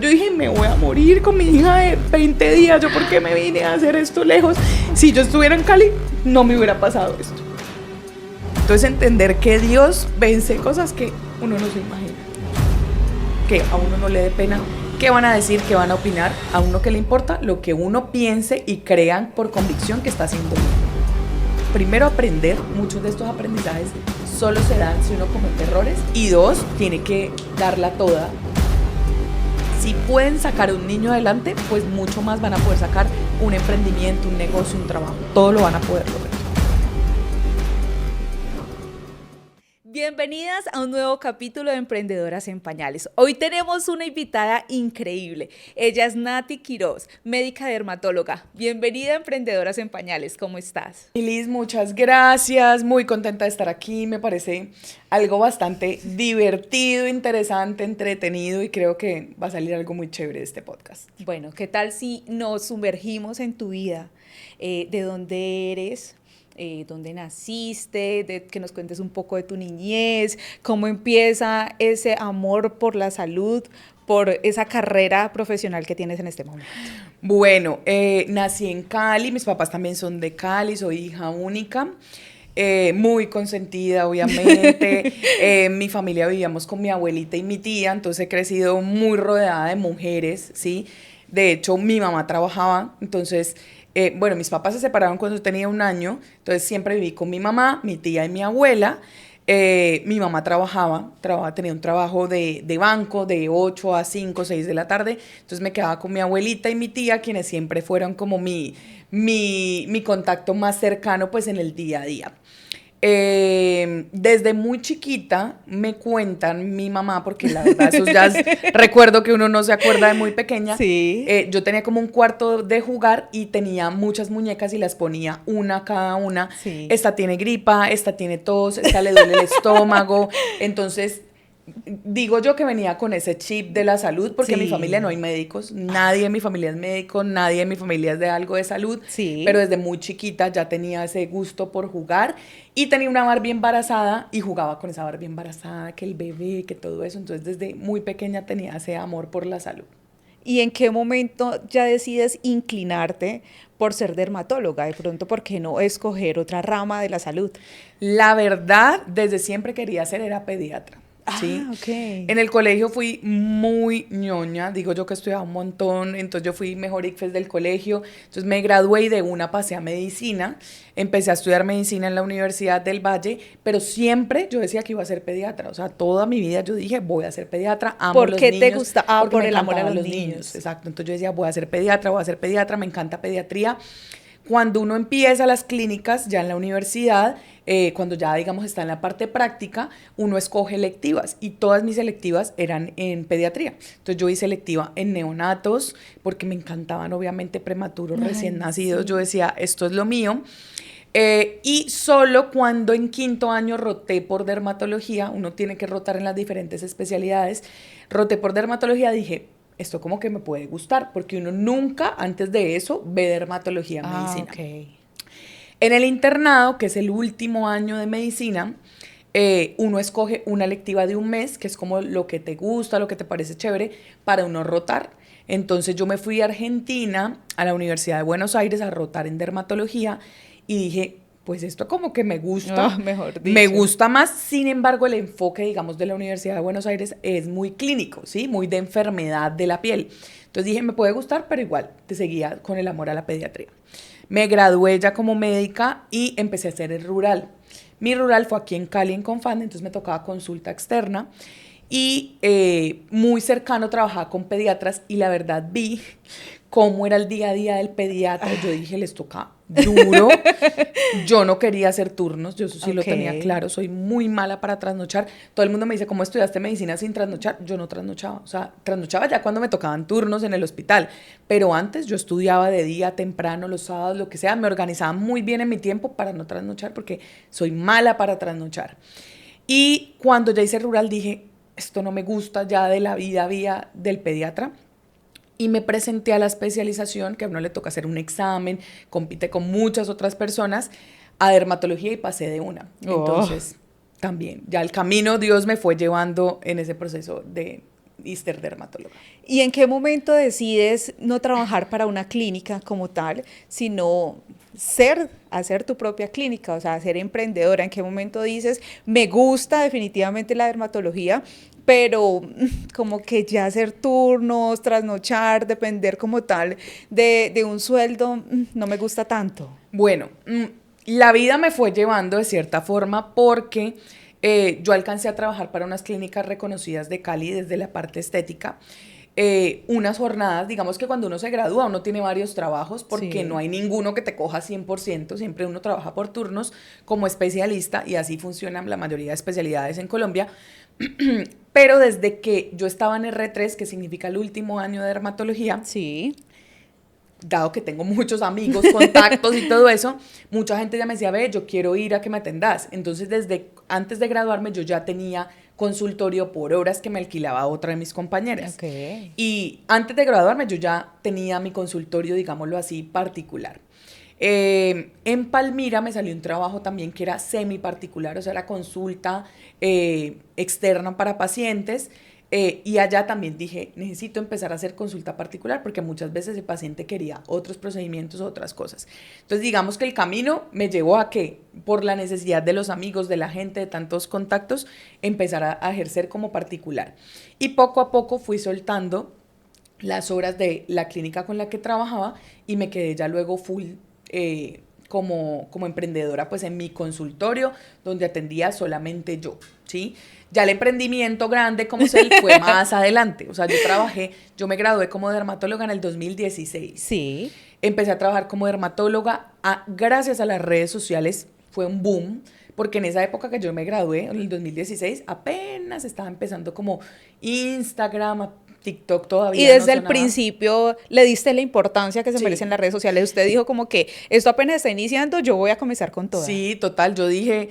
Yo dije, me voy a morir con mi hija de 20 días, ¿yo por qué me vine a hacer esto lejos? Si yo estuviera en Cali, no me hubiera pasado esto. Entonces entender que Dios vence cosas que uno no se imagina, que a uno no le dé pena, qué van a decir, qué van a opinar, a uno que le importa lo que uno piense y crean por convicción que está haciendo bien. Primero, aprender, muchos de estos aprendizajes solo se dan si uno comete errores, y dos, tiene que darla toda. Si pueden sacar un niño adelante, pues mucho más van a poder sacar un emprendimiento, un negocio, un trabajo. Todo lo van a poder lograr. Bienvenidas a un nuevo capítulo de Emprendedoras en Pañales. Hoy tenemos una invitada increíble. Ella es Nati Quiroz, médica dermatóloga. Bienvenida a Emprendedoras en Pañales. ¿Cómo estás? Liz, muchas gracias. Muy contenta de estar aquí. Me parece algo bastante divertido, interesante, entretenido, y creo que va a salir algo muy chévere de este podcast. Bueno, ¿qué tal si nos sumergimos en tu vida? ¿De dónde eres? ¿Dónde naciste? Que nos cuentes un poco de tu niñez, cómo empieza ese amor por la salud, por esa carrera profesional que tienes en este momento. Bueno, nací en Cali, mis papás también son de Cali, soy hija única. Muy consentida, obviamente. Mi familia vivíamos con mi abuelita y mi tía, entonces he crecido muy rodeada de mujeres, ¿sí? De hecho, mi mamá trabajaba, entonces, bueno, mis papás se separaron cuando yo tenía 1 año, entonces siempre viví con mi mamá, mi tía y mi abuela. Mi mamá tenía un trabajo de banco de 8 a 5, 6 de la tarde, entonces me quedaba con mi abuelita y mi tía, quienes siempre fueron como mi contacto más cercano pues en el día a día. Desde muy chiquita me cuentan mi mamá, porque la verdad esos ya recuerdo que uno no se acuerda de muy pequeña. Sí. Yo tenía como un cuarto de jugar y tenía muchas muñecas y las ponía una cada una. Sí. Esta tiene gripa, esta tiene tos, esta le duele el estómago. Entonces digo yo que venía con ese chip de la salud, porque Sí. en mi familia no hay médicos, nadie en mi familia es médico, nadie en mi familia es de algo de salud, Sí. pero desde muy chiquita ya tenía ese gusto por jugar, y tenía una Barbie embarazada y jugaba con esa Barbie embarazada, que el bebé, que todo eso. Entonces desde muy pequeña tenía ese amor por la salud. ¿Y en qué momento ya decides inclinarte por ser dermatóloga? De pronto, ¿por qué no escoger otra rama de la salud? La verdad, desde siempre quería ser, era pediatra. ¿Sí? Ah, ok. En el colegio fui muy ñoña, digo yo que estudiaba un montón, entonces yo fui mejor ICFES del colegio, entonces me gradué y de una pasé a medicina, empecé a estudiar medicina en la Universidad del Valle, pero siempre yo decía que iba a ser pediatra, o sea, toda mi vida yo dije, voy a ser pediatra, amo ¿Por los qué niños. te gusta? Ah, porque por me el amor a encantaban los niños. Exacto, entonces yo decía, voy a ser pediatra, me encanta pediatría. Cuando uno empieza las clínicas ya en la universidad, cuando ya digamos está en la parte práctica, uno escoge electivas, y todas mis electivas eran en pediatría. Entonces yo hice electiva en neonatos porque me encantaban obviamente prematuros, recién nacidos. Sí. Yo decía, esto es lo mío. Y solo cuando en 5º año roté por dermatología, uno tiene que rotar en las diferentes especialidades, roté por dermatología, dije, esto como que me puede gustar, porque uno nunca antes de eso ve dermatología en medicina. Ok. En el internado, que es el último año de medicina, uno escoge una electiva de 1 mes, que es como lo que te gusta, lo que te parece chévere, para uno rotar. Entonces yo me fui a Argentina, a la Universidad de Buenos Aires, a rotar en dermatología, y dije, pues esto como que me gusta, Mejor me dicho. gusta más. Sin embargo, el enfoque, digamos, de la Universidad de Buenos Aires es muy clínico, ¿sí? Muy de enfermedad de la piel. Entonces dije, me puede gustar, pero igual te seguía con el amor a la pediatría. Me gradué ya como médica y empecé a hacer el rural. Mi rural fue aquí en Cali, en Confande, entonces me tocaba consulta externa. Y muy cercano trabajaba con pediatras, y la verdad vi cómo era el día a día del pediatra. Yo dije, les toca duro. Yo no quería hacer turnos, yo eso sí lo tenía claro, soy muy mala para trasnochar. Todo el mundo me dice, ¿cómo estudiaste medicina sin trasnochar? Yo no trasnochaba, o sea, trasnochaba ya cuando me tocaban turnos en el hospital, pero antes yo estudiaba de día, temprano, los sábados, lo que sea, me organizaba muy bien en mi tiempo para no trasnochar, porque soy mala para trasnochar. Y cuando ya hice rural dije, esto no me gusta ya de la vida del pediatra. Y me presenté a la especialización, que a uno le toca hacer un examen, compite con muchas otras personas, a dermatología, y pasé de una. Entonces, también, ya el camino Dios me fue llevando en ese proceso de ser dermatóloga. ¿Y en qué momento decides no trabajar para una clínica como tal, sino hacer tu propia clínica, o sea, ser emprendedora? ¿En qué momento dices, me gusta definitivamente la dermatología, pero como que ya hacer turnos, trasnochar, depender como tal de un sueldo, no me gusta tanto? Bueno, la vida me fue llevando de cierta forma porque yo alcancé a trabajar para unas clínicas reconocidas de Cali desde la parte estética. Unas jornadas, digamos que cuando uno se gradúa uno tiene varios trabajos porque no Sí. hay ninguno que te coja 100%, siempre uno trabaja por turnos como especialista y así funcionan la mayoría de especialidades en Colombia. Pero desde que yo estaba en R3, que significa el último año de dermatología, Sí. dado que tengo muchos amigos, contactos y todo eso, mucha gente ya me decía, ve, yo quiero ir a que me atendas. Entonces, desde antes de graduarme, yo ya tenía consultorio por horas que me alquilaba otra de mis compañeras. Ok. Y antes de graduarme, yo ya tenía mi consultorio, digámoslo así, particular. En Palmira me salió un trabajo también que era semi particular, o sea, era consulta externa para pacientes. Y allá también dije, necesito empezar a hacer consulta particular porque muchas veces el paciente quería otros procedimientos, otras cosas. Entonces, digamos que el camino me llevó a que, por la necesidad de los amigos, de la gente, de tantos contactos, empezar a ejercer como particular. Y poco a poco fui soltando las horas de la clínica con la que trabajaba y me quedé ya luego full como emprendedora pues en mi consultorio donde atendía solamente yo, ¿sí? Ya el emprendimiento grande como Cell fue más adelante, o sea, yo me gradué como dermatóloga en el 2016. Sí. Empecé a trabajar como dermatóloga gracias a las redes sociales, fue un boom, porque en esa época que yo me gradué, en el 2016, apenas estaba empezando como Instagram, TikTok Y todavía no desde el sonaba. principio le diste la importancia que se merecen Sí, las redes sociales. Usted dijo como que esto apenas está iniciando, yo voy a comenzar con toda. sí, total, yo dije,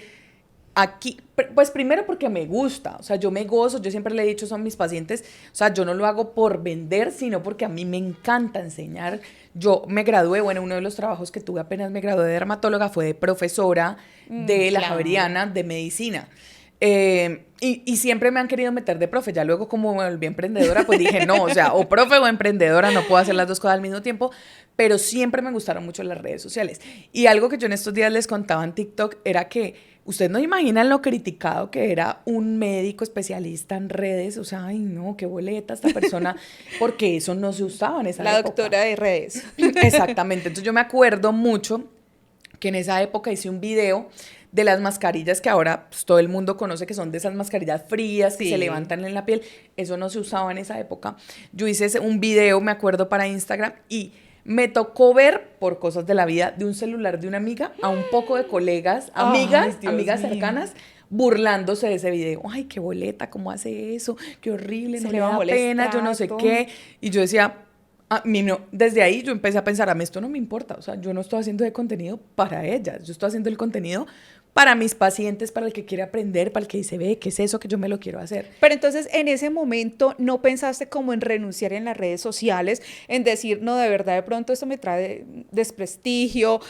aquí, pues primero porque me gusta, o sea, yo me gozo, yo siempre le he dicho, son mis pacientes, o sea, yo no lo hago por vender, sino porque a mí me encanta enseñar. Yo me gradué, bueno, uno de los trabajos que tuve apenas me gradué de dermatóloga fue de profesora de la Claro. Javeriana de medicina. Y siempre me han querido meter de profe, ya luego como me volví emprendedora, pues dije, no, o sea, o profe o emprendedora, no puedo hacer las dos cosas al mismo tiempo, pero siempre me gustaron mucho las redes sociales. Y algo que yo en estos días les contaba en TikTok era que ustedes no imaginan lo criticado que era un médico especialista en redes, o sea, ay no, qué boleta esta persona, porque eso no se usaba en esa La época. doctora de redes. Exactamente, entonces yo me acuerdo mucho que en esa época hice un video de las mascarillas que ahora pues, todo el mundo conoce que son de esas mascarillas frías que se Sí. levantan en la piel. Eso no se usaba en esa época. Yo hice un video, me acuerdo, para Instagram y me tocó ver, por cosas de la vida, de un celular de una amiga a un poco de colegas, Ay, Dios amigas mío. cercanas, burlándose de ese video. Ay, qué boleta, ¿cómo hace eso? Qué horrible, Se no le le bajó da el pena, yo no sé estrato. qué. Y yo decía, a mí no, desde ahí yo empecé a pensar, a mí esto no me importa, o sea, yo no estoy haciendo de contenido para ellas, yo estoy haciendo el contenido para mis pacientes, para el que quiere aprender, para el que dice, ve, ¿qué es eso que yo me lo quiero hacer? Pero entonces en ese momento no pensaste como en renunciar en las redes sociales, en decir, no, de verdad de pronto esto me trae desprestigio,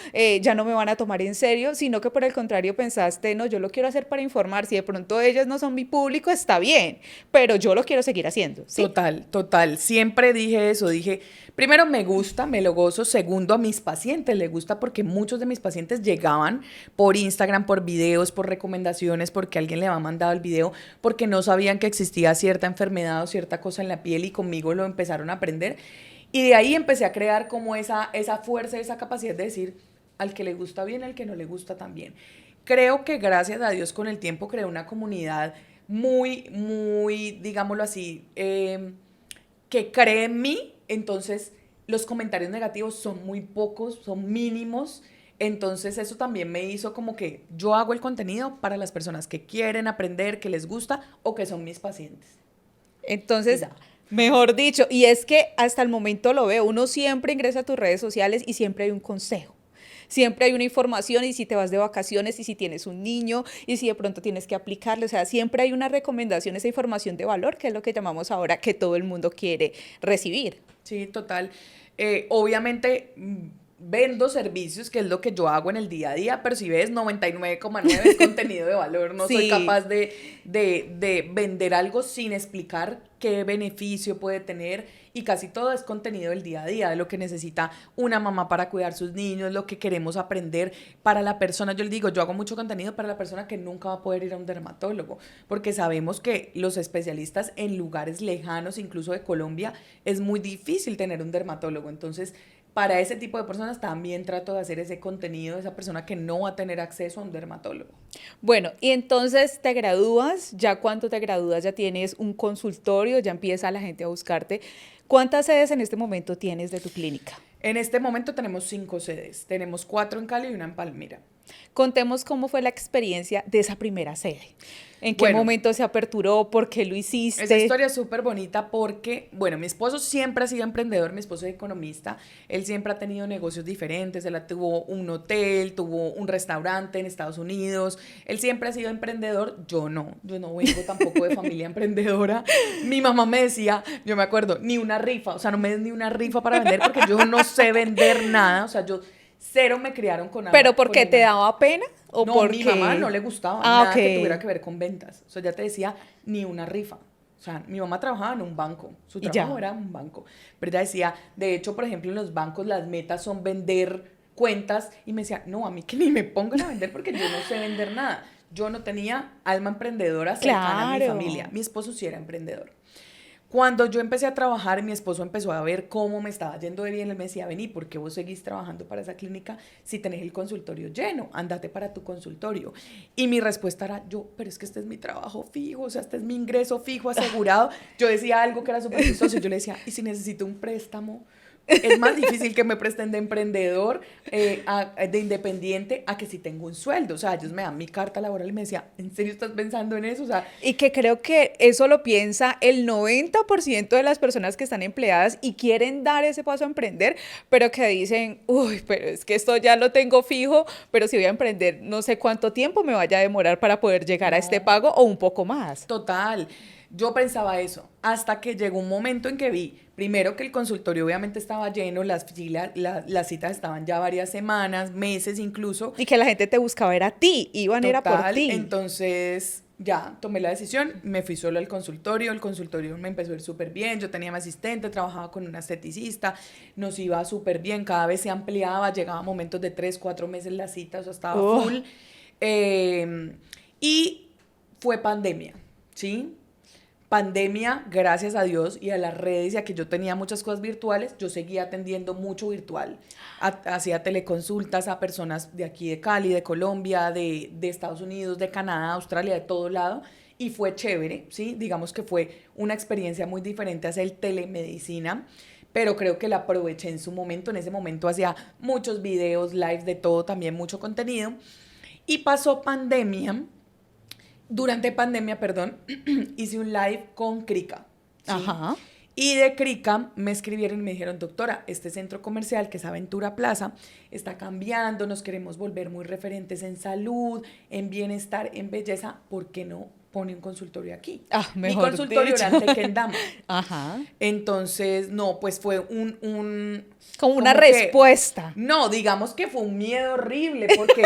ya no me van a tomar en serio, sino que por el contrario pensaste, no, yo lo quiero hacer para informar, si de pronto ellas no son mi público, está bien, pero yo lo quiero seguir haciendo, ¿sí? Total, total. Siempre dije eso. Dije, primero me gusta, me lo gozo. Segundo, a mis pacientes les gusta porque muchos de mis pacientes llegaban por Instagram, por videos, por recomendaciones, porque alguien le había mandado el video, porque no sabían que existía cierta enfermedad o cierta cosa en la piel y conmigo lo empezaron a aprender. Y de ahí empecé a crear como esa fuerza, esa capacidad de decir, al que le gusta bien, al que no le gusta también. Creo que gracias a Dios con el tiempo creé una comunidad muy, digámoslo así, que cree en mí, entonces los comentarios negativos son muy pocos, son mínimos, entonces eso también me hizo como que yo hago el contenido para las personas que quieren aprender, que les gusta o que son mis pacientes. Y Entonces, ya. mejor dicho, y es que hasta el momento lo veo, uno siempre ingresa a tus redes sociales y siempre hay un consejo. Siempre hay una información y si te vas de vacaciones y si tienes un niño y si de pronto tienes que aplicarle, o sea, siempre hay una recomendación, esa información de valor, que es lo que llamamos ahora que todo el mundo quiere recibir. Sí, total. Obviamente vendo servicios, que es lo que yo hago en el día a día, pero si ves, 99,9 es contenido de valor. No soy Sí. capaz de vender algo sin explicar qué beneficio puede tener, y casi todo es contenido del día a día, de lo que necesita una mamá para cuidar sus niños, lo que queremos aprender para la persona. Yo le digo, yo hago mucho contenido para la persona que nunca va a poder ir a un dermatólogo, porque sabemos que los especialistas en lugares lejanos, incluso de Colombia, es muy difícil tener un dermatólogo. Entonces, para ese tipo de personas también trato de hacer ese contenido de esa persona que no va a tener acceso a un dermatólogo. Bueno, y entonces te gradúas, ya cuando te gradúas ya tienes un consultorio, ya empieza la gente a buscarte. ¿Cuántas sedes en este momento tienes de tu clínica? En este momento tenemos 5 sedes. Tenemos 4 en Cali y una en Palmira. Contemos cómo fue la experiencia de esa primera sede. ¿En qué Bueno, momento se aperturó? ¿Por qué lo esa hiciste? historia es súper bonita porque, bueno, mi esposo siempre ha sido emprendedor, mi esposo es economista, él siempre ha tenido negocios diferentes, él tuvo un hotel, tuvo un restaurante en Estados Unidos, él siempre ha sido emprendedor, yo no vengo tampoco de familia emprendedora. Mi mamá me decía, yo me acuerdo, ni una rifa, o sea, no me des ni una rifa para vender porque yo no sé vender nada, o sea, yo cero me criaron ¿Pero con porque te una. daba pena o No, mi mamá porque...? no le gustaba Ah, nada que ok. tuviera que ver con ventas. O sea, ya te decía, ni una rifa. O sea, mi mamá trabajaba en un banco, su Y trabajo ya. era un banco. Pero ella decía, de hecho, por ejemplo, en los bancos las metas son vender cuentas. Y me decía, no, a mí que ni me pongan a vender porque yo no sé vender nada. Yo no tenía alma emprendedora cercana a mi familia. Claro. Mi esposo sí era emprendedor. Cuando yo empecé a trabajar, mi esposo empezó a ver cómo me estaba yendo de bien. Él me decía, vení, ¿por qué vos seguís trabajando para esa clínica si tenés el consultorio lleno? Andate para tu consultorio. Y mi respuesta era, pero es que este es mi trabajo fijo, o sea, este es mi ingreso fijo asegurado. Yo decía algo que era súper chistoso. Yo le decía, ¿y si necesito un préstamo? Es más difícil que me presten de emprendedor, de independiente, a que si tengo un sueldo. O sea, ellos me dan mi carta laboral y me decía, ¿en serio estás pensando en eso? O sea, Y que creo que eso lo piensa el 90% de las personas que están empleadas y quieren dar ese paso a emprender, pero que dicen, uy, pero es que esto ya lo tengo fijo, pero si voy a emprender, no sé cuánto tiempo me vaya a demorar para poder llegar a este no. pago o un poco más. Total, yo pensaba eso, hasta que llegó un momento en que vi, primero que el consultorio obviamente estaba lleno, las citas estaban ya varias semanas, meses incluso, Y que la gente te buscaba era a ti, iban era por total, ti. entonces ya tomé la decisión, me fui solo al consultorio, el consultorio me empezó a ir súper bien, yo tenía mi asistente, trabajaba con una esteticista, nos iba súper bien, cada vez se ampliaba, llegaba a momentos de 3, 4 meses la cita, o sea, estaba Oh, full, y fue pandemia, ¿sí? Pandemia, gracias a Dios y a las redes y a que yo tenía muchas cosas virtuales, yo seguía atendiendo mucho virtual. Hacía teleconsultas a personas de aquí de Cali, de Colombia, de Estados Unidos, de Canadá, Australia, de todo lado. Y fue chévere, ¿sí? Digamos que fue una experiencia muy diferente hacer telemedicina, pero creo que la aproveché en su momento. En ese momento hacía muchos videos, lives, de todo, también mucho contenido. Y pasó pandemia. Durante pandemia, perdón, hice un live con Krika, ¿sí? ajá. Y de Krika me escribieron y me dijeron, doctora, este centro comercial que es Aventura Plaza está cambiando, nos queremos volver muy referentes en salud, en bienestar, en belleza, ¿por qué no pone un consultorio aquí? Ah, Mi mejor consultorio dicho. era en Tequendama. Ajá. Entonces, no, pues fue Como una como que, respuesta. no, digamos que fue un miedo horrible porque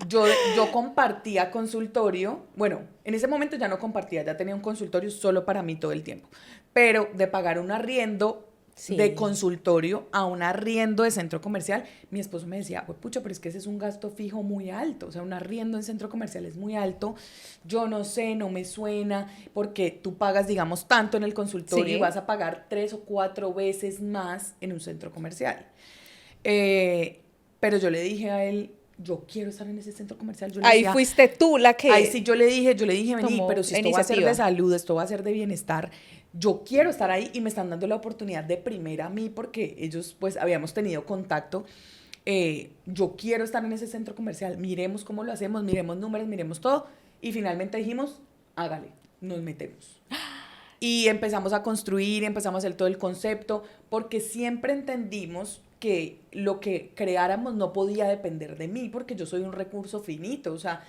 yo compartía consultorio, bueno, en ese momento ya no compartía, ya tenía un consultorio solo para mí todo el tiempo, pero de pagar un arriendo de Sí. consultorio a un arriendo de centro comercial, mi esposo me decía, pues pucha, pero es que ese es un gasto fijo muy alto, o sea, un arriendo en centro comercial es muy alto, yo no sé, no me suena, porque tú pagas, digamos, tanto en el consultorio y Sí. vas a pagar 3 o 4 veces más en un centro comercial. Pero yo le dije a él, yo quiero estar en ese centro comercial, yo le Ahí decía, fuiste tú la ahí sí que yo le dije, vení, pero tomó si la esto va a ser de iniciativa. salud, esto va a ser de bienestar, yo quiero estar ahí y me están dando la oportunidad de primera a mí porque ellos pues habíamos tenido contacto. Yo quiero estar en ese centro comercial, miremos cómo lo hacemos, miremos números, miremos todo y finalmente dijimos, hágale, nos metemos. Y empezamos a construir, empezamos a hacer todo el concepto, porque siempre entendimos que lo que creáramos no podía depender de mí, porque yo soy un recurso finito, o sea,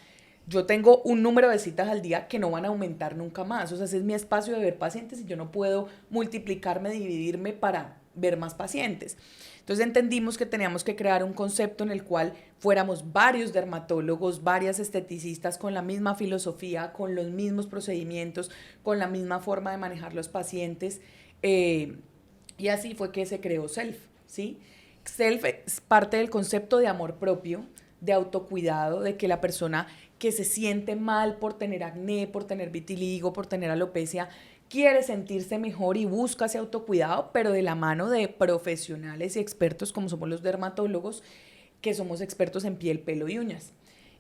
yo tengo un número de citas al día que no van a aumentar nunca más, o sea, ese es mi espacio de ver pacientes y yo no puedo multiplicarme, dividirme para ver más pacientes. Entonces entendimos que teníamos que crear un concepto en el cual fuéramos varios dermatólogos, varias esteticistas con la misma filosofía, con los mismos procedimientos, con la misma forma de manejar los pacientes. Y así fue que se creó Self, ¿sí? Self es parte del concepto de amor propio, de autocuidado, de que la persona que se siente mal por tener acné, por tener vitiligo, por tener alopecia, quiere sentirse mejor y busca ese autocuidado, pero de la mano de profesionales y expertos como somos los dermatólogos, que somos expertos en piel, pelo y uñas.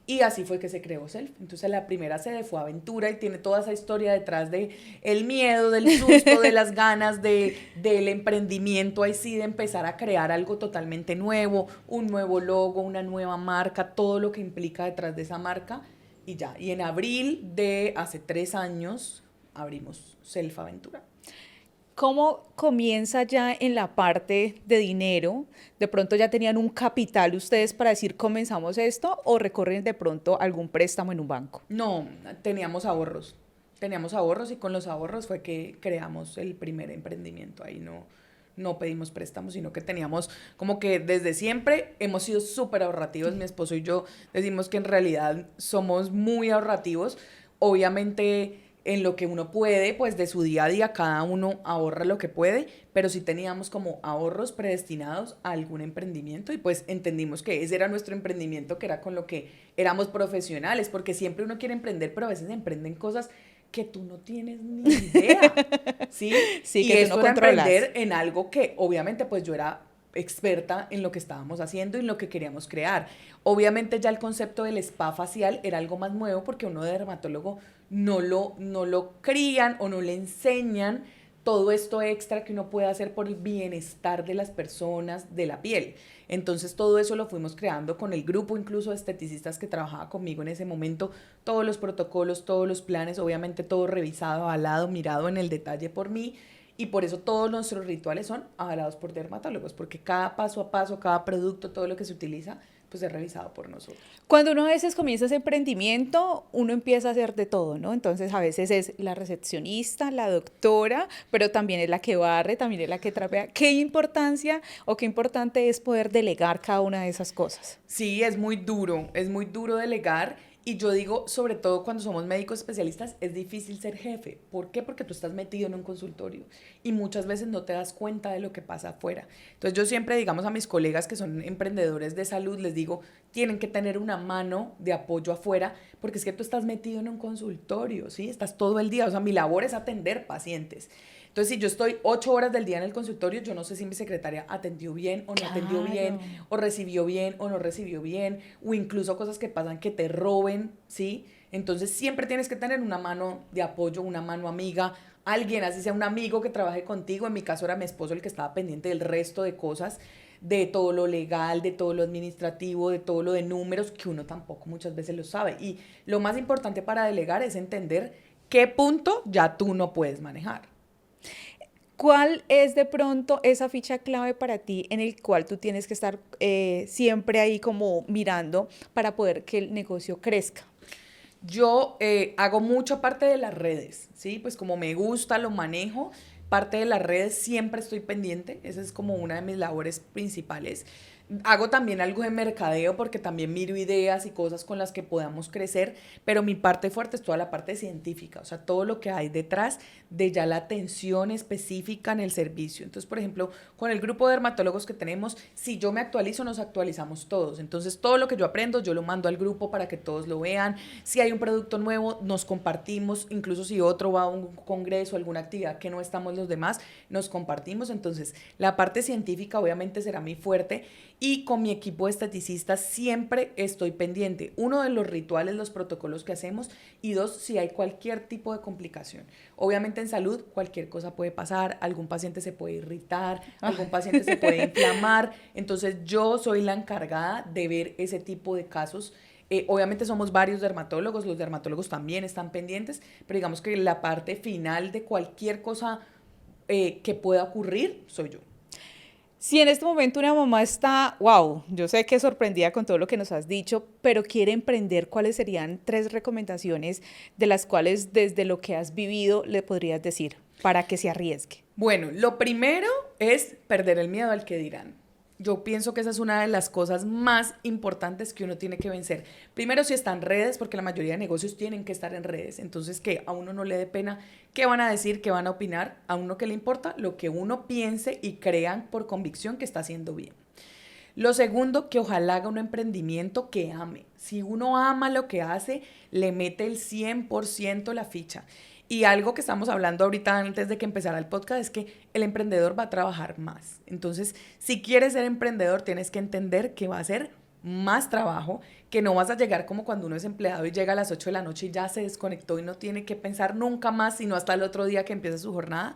Y así fue que se creó Self. Entonces la primera sede fue Aventura y tiene toda esa historia detrás de el miedo, del susto, de las ganas, del emprendimiento, ahí sí, de empezar a crear algo totalmente nuevo, un nuevo logo, una nueva marca, todo lo que implica detrás de esa marca y ya. Y en abril de hace 3 años abrimos Self Aventura. ¿Cómo comienza ya en la parte de dinero? ¿De pronto ya tenían un capital ustedes para decir comenzamos esto o recorren de pronto algún préstamo en un banco? No, teníamos ahorros. Teníamos ahorros y con los ahorros fue que creamos el primer emprendimiento. Ahí no pedimos préstamos, sino que teníamos como que desde siempre hemos sido súper ahorrativos. Mi esposo y yo decimos que en realidad somos muy ahorrativos. Obviamente en lo que uno puede, pues de su día a día cada uno ahorra lo que puede, pero sí teníamos como ahorros predestinados a algún emprendimiento y pues entendimos que ese era nuestro emprendimiento, que era con lo que éramos profesionales, porque siempre uno quiere emprender, pero a veces emprenden cosas que tú no tienes ni idea, ¿sí? Sí, Y que tú esto no era controlas. emprender en algo que obviamente pues yo era experta en lo que estábamos haciendo y en lo que queríamos crear. Obviamente ya el concepto del spa facial era algo más nuevo porque uno de dermatólogo no lo crían o no le enseñan todo esto extra que uno puede hacer por el bienestar de las personas, de la piel. Entonces todo eso lo fuimos creando con el grupo incluso de esteticistas que trabajaba conmigo en ese momento, todos los protocolos, todos los planes, obviamente todo revisado, avalado, mirado en el detalle por mí. Y por eso todos nuestros rituales son avalados por dermatólogos, porque cada paso a paso, cada producto, todo lo que se utiliza, pues es revisado por nosotros. Cuando uno a veces comienza ese emprendimiento, uno empieza a hacer de todo, ¿no? Entonces a veces es la recepcionista, la doctora, pero también es la que barre, también es la que trapea. ¿Qué importancia o qué importante es poder delegar cada una de esas cosas? Sí, es muy duro delegar y yo digo, sobre todo cuando somos médicos especialistas, es difícil ser jefe. ¿Por qué? Porque tú estás metido en un consultorio y muchas veces no te das cuenta de lo que pasa afuera. Entonces yo siempre, digamos, a mis colegas que son emprendedores de salud, les digo, tienen que tener una mano de apoyo afuera porque es que tú estás metido en un consultorio, ¿sí? Estás todo el día, o sea, mi labor es atender pacientes. Entonces, si yo estoy 8 horas del día en el consultorio, yo no sé si mi secretaria atendió bien o no atendió bien, Claro. o recibió bien o no recibió bien, o incluso cosas que pasan que te roben, ¿sí? Entonces, siempre tienes que tener una mano de apoyo, una mano amiga, alguien, así sea un amigo que trabaje contigo. En mi caso era mi esposo el que estaba pendiente del resto de cosas, de todo lo legal, de todo lo administrativo, de todo lo de números, que uno tampoco muchas veces lo sabe. Y lo más importante para delegar es entender qué punto ya tú no puedes manejar. ¿Cuál es de pronto esa ficha clave para ti en el cual tú tienes que estar siempre ahí como mirando para poder que el negocio crezca? Yo hago mucha parte de las redes, ¿sí? Pues como me gusta, lo manejo, parte de las redes siempre estoy pendiente, esa es como una de mis labores principales. Hago también algo de mercadeo porque también miro ideas y cosas con las que podamos crecer, pero mi parte fuerte es toda la parte científica, o sea, todo lo que hay detrás de ya la atención específica en el servicio. Entonces, por ejemplo, con el grupo de dermatólogos que tenemos, si yo me actualizo, nos actualizamos todos. Entonces, todo lo que yo aprendo, yo lo mando al grupo para que todos lo vean. Si hay un producto nuevo, nos compartimos, incluso si otro va a un congreso, alguna actividad que no estamos los demás, nos compartimos. Entonces, la parte científica obviamente será mi fuerte y con mi equipo de esteticistas siempre estoy pendiente. Uno, de los rituales, los protocolos que hacemos y dos, si hay cualquier tipo de complicación. Obviamente en salud cualquier cosa puede pasar, algún paciente se puede irritar, algún paciente se puede inflamar, entonces yo soy la encargada de ver ese tipo de casos. Obviamente somos varios dermatólogos, los dermatólogos también están pendientes, pero digamos que la parte final de cualquier cosa que pueda ocurrir soy yo. Si en este momento una mamá está, wow, yo sé que sorprendida con todo lo que nos has dicho, pero quiere emprender, ¿cuáles serían 3 recomendaciones de las cuales desde lo que has vivido le podrías decir para que se arriesgue? Bueno, lo primero es perder el miedo al que dirán. Yo pienso que esa es una de las cosas más importantes que uno tiene que vencer. Primero, si está en redes, porque la mayoría de negocios tienen que estar en redes. Entonces, que a uno no le dé pena qué van a decir, qué van a opinar. A uno que le importa lo que uno piense y crean por convicción que está haciendo bien. Lo segundo, que ojalá haga un emprendimiento que ame. Si uno ama lo que hace, le mete el 100% la ficha. Y algo que estamos hablando ahorita antes de que empezara el podcast es que el emprendedor va a trabajar más. Entonces, si quieres ser emprendedor, tienes que entender que va a ser más trabajo, que no vas a llegar como cuando uno es empleado y llega a las 8 de la noche y ya se desconectó y no tiene que pensar nunca más, sino hasta el otro día que empieza su jornada.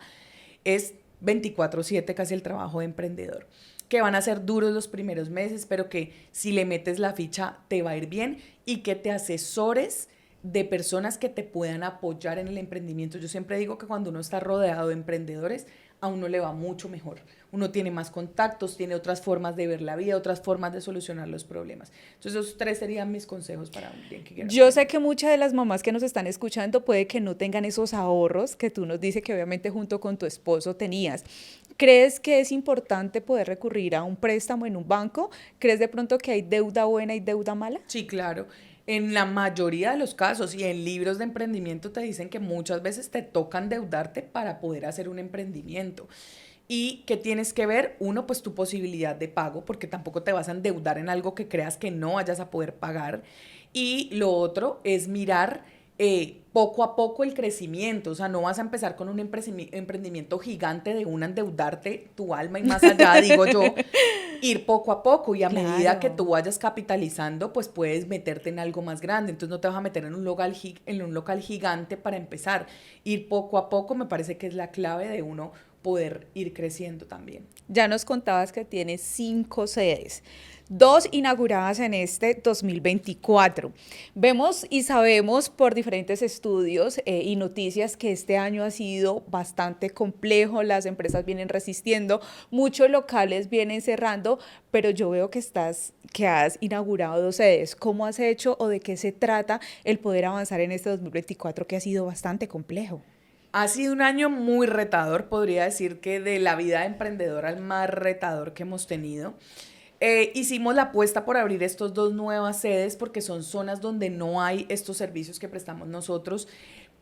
Es 24/7 casi el trabajo de emprendedor, que van a ser duros los primeros meses, pero que si le metes la ficha te va a ir bien, y que te asesores de personas que te puedan apoyar en el emprendimiento. Yo siempre digo que cuando uno está rodeado de emprendedores, a uno le va mucho mejor. Uno tiene más contactos, tiene otras formas de ver la vida, otras formas de solucionar los problemas. Entonces, esos 3 serían mis consejos para un bien que quiera. Yo sé que muchas de las mamás que nos están escuchando puede que no tengan esos ahorros que tú nos dices que obviamente junto con tu esposo tenías. ¿Crees que es importante poder recurrir a un préstamo en un banco? ¿Crees de pronto que hay deuda buena y deuda mala? Sí, claro. En la mayoría de los casos y en libros de emprendimiento te dicen que muchas veces te toca endeudarte para poder hacer un emprendimiento. Y que tienes que ver, uno, pues tu posibilidad de pago, porque tampoco te vas a endeudar en algo que creas que no vayas a poder pagar. Y lo otro es mirar poco a poco el crecimiento. O sea, no vas a empezar con un emprendimiento gigante de una endeudarte tu alma y más allá, digo yo, ir poco a poco, y a medida que Claro. tú vayas capitalizando, pues puedes meterte en algo más grande. Entonces no te vas a meter en un local gigante para empezar. Ir poco a poco me parece que es la clave de uno poder ir creciendo también. Ya nos contabas que tienes 5 sedes, 2 inauguradas en este 2024. Vemos y sabemos por diferentes estudios y noticias que este año ha sido bastante complejo, las empresas vienen resistiendo, muchos locales vienen cerrando, pero yo veo que has inaugurado 2 sedes. ¿Cómo has hecho o de qué se trata el poder avanzar en este 2024 que ha sido bastante complejo? Ha sido un año muy retador, podría decir que de la vida emprendedora el más retador que hemos tenido. Hicimos la apuesta por abrir estos 2 nuevas sedes porque son zonas donde no hay estos servicios que prestamos nosotros,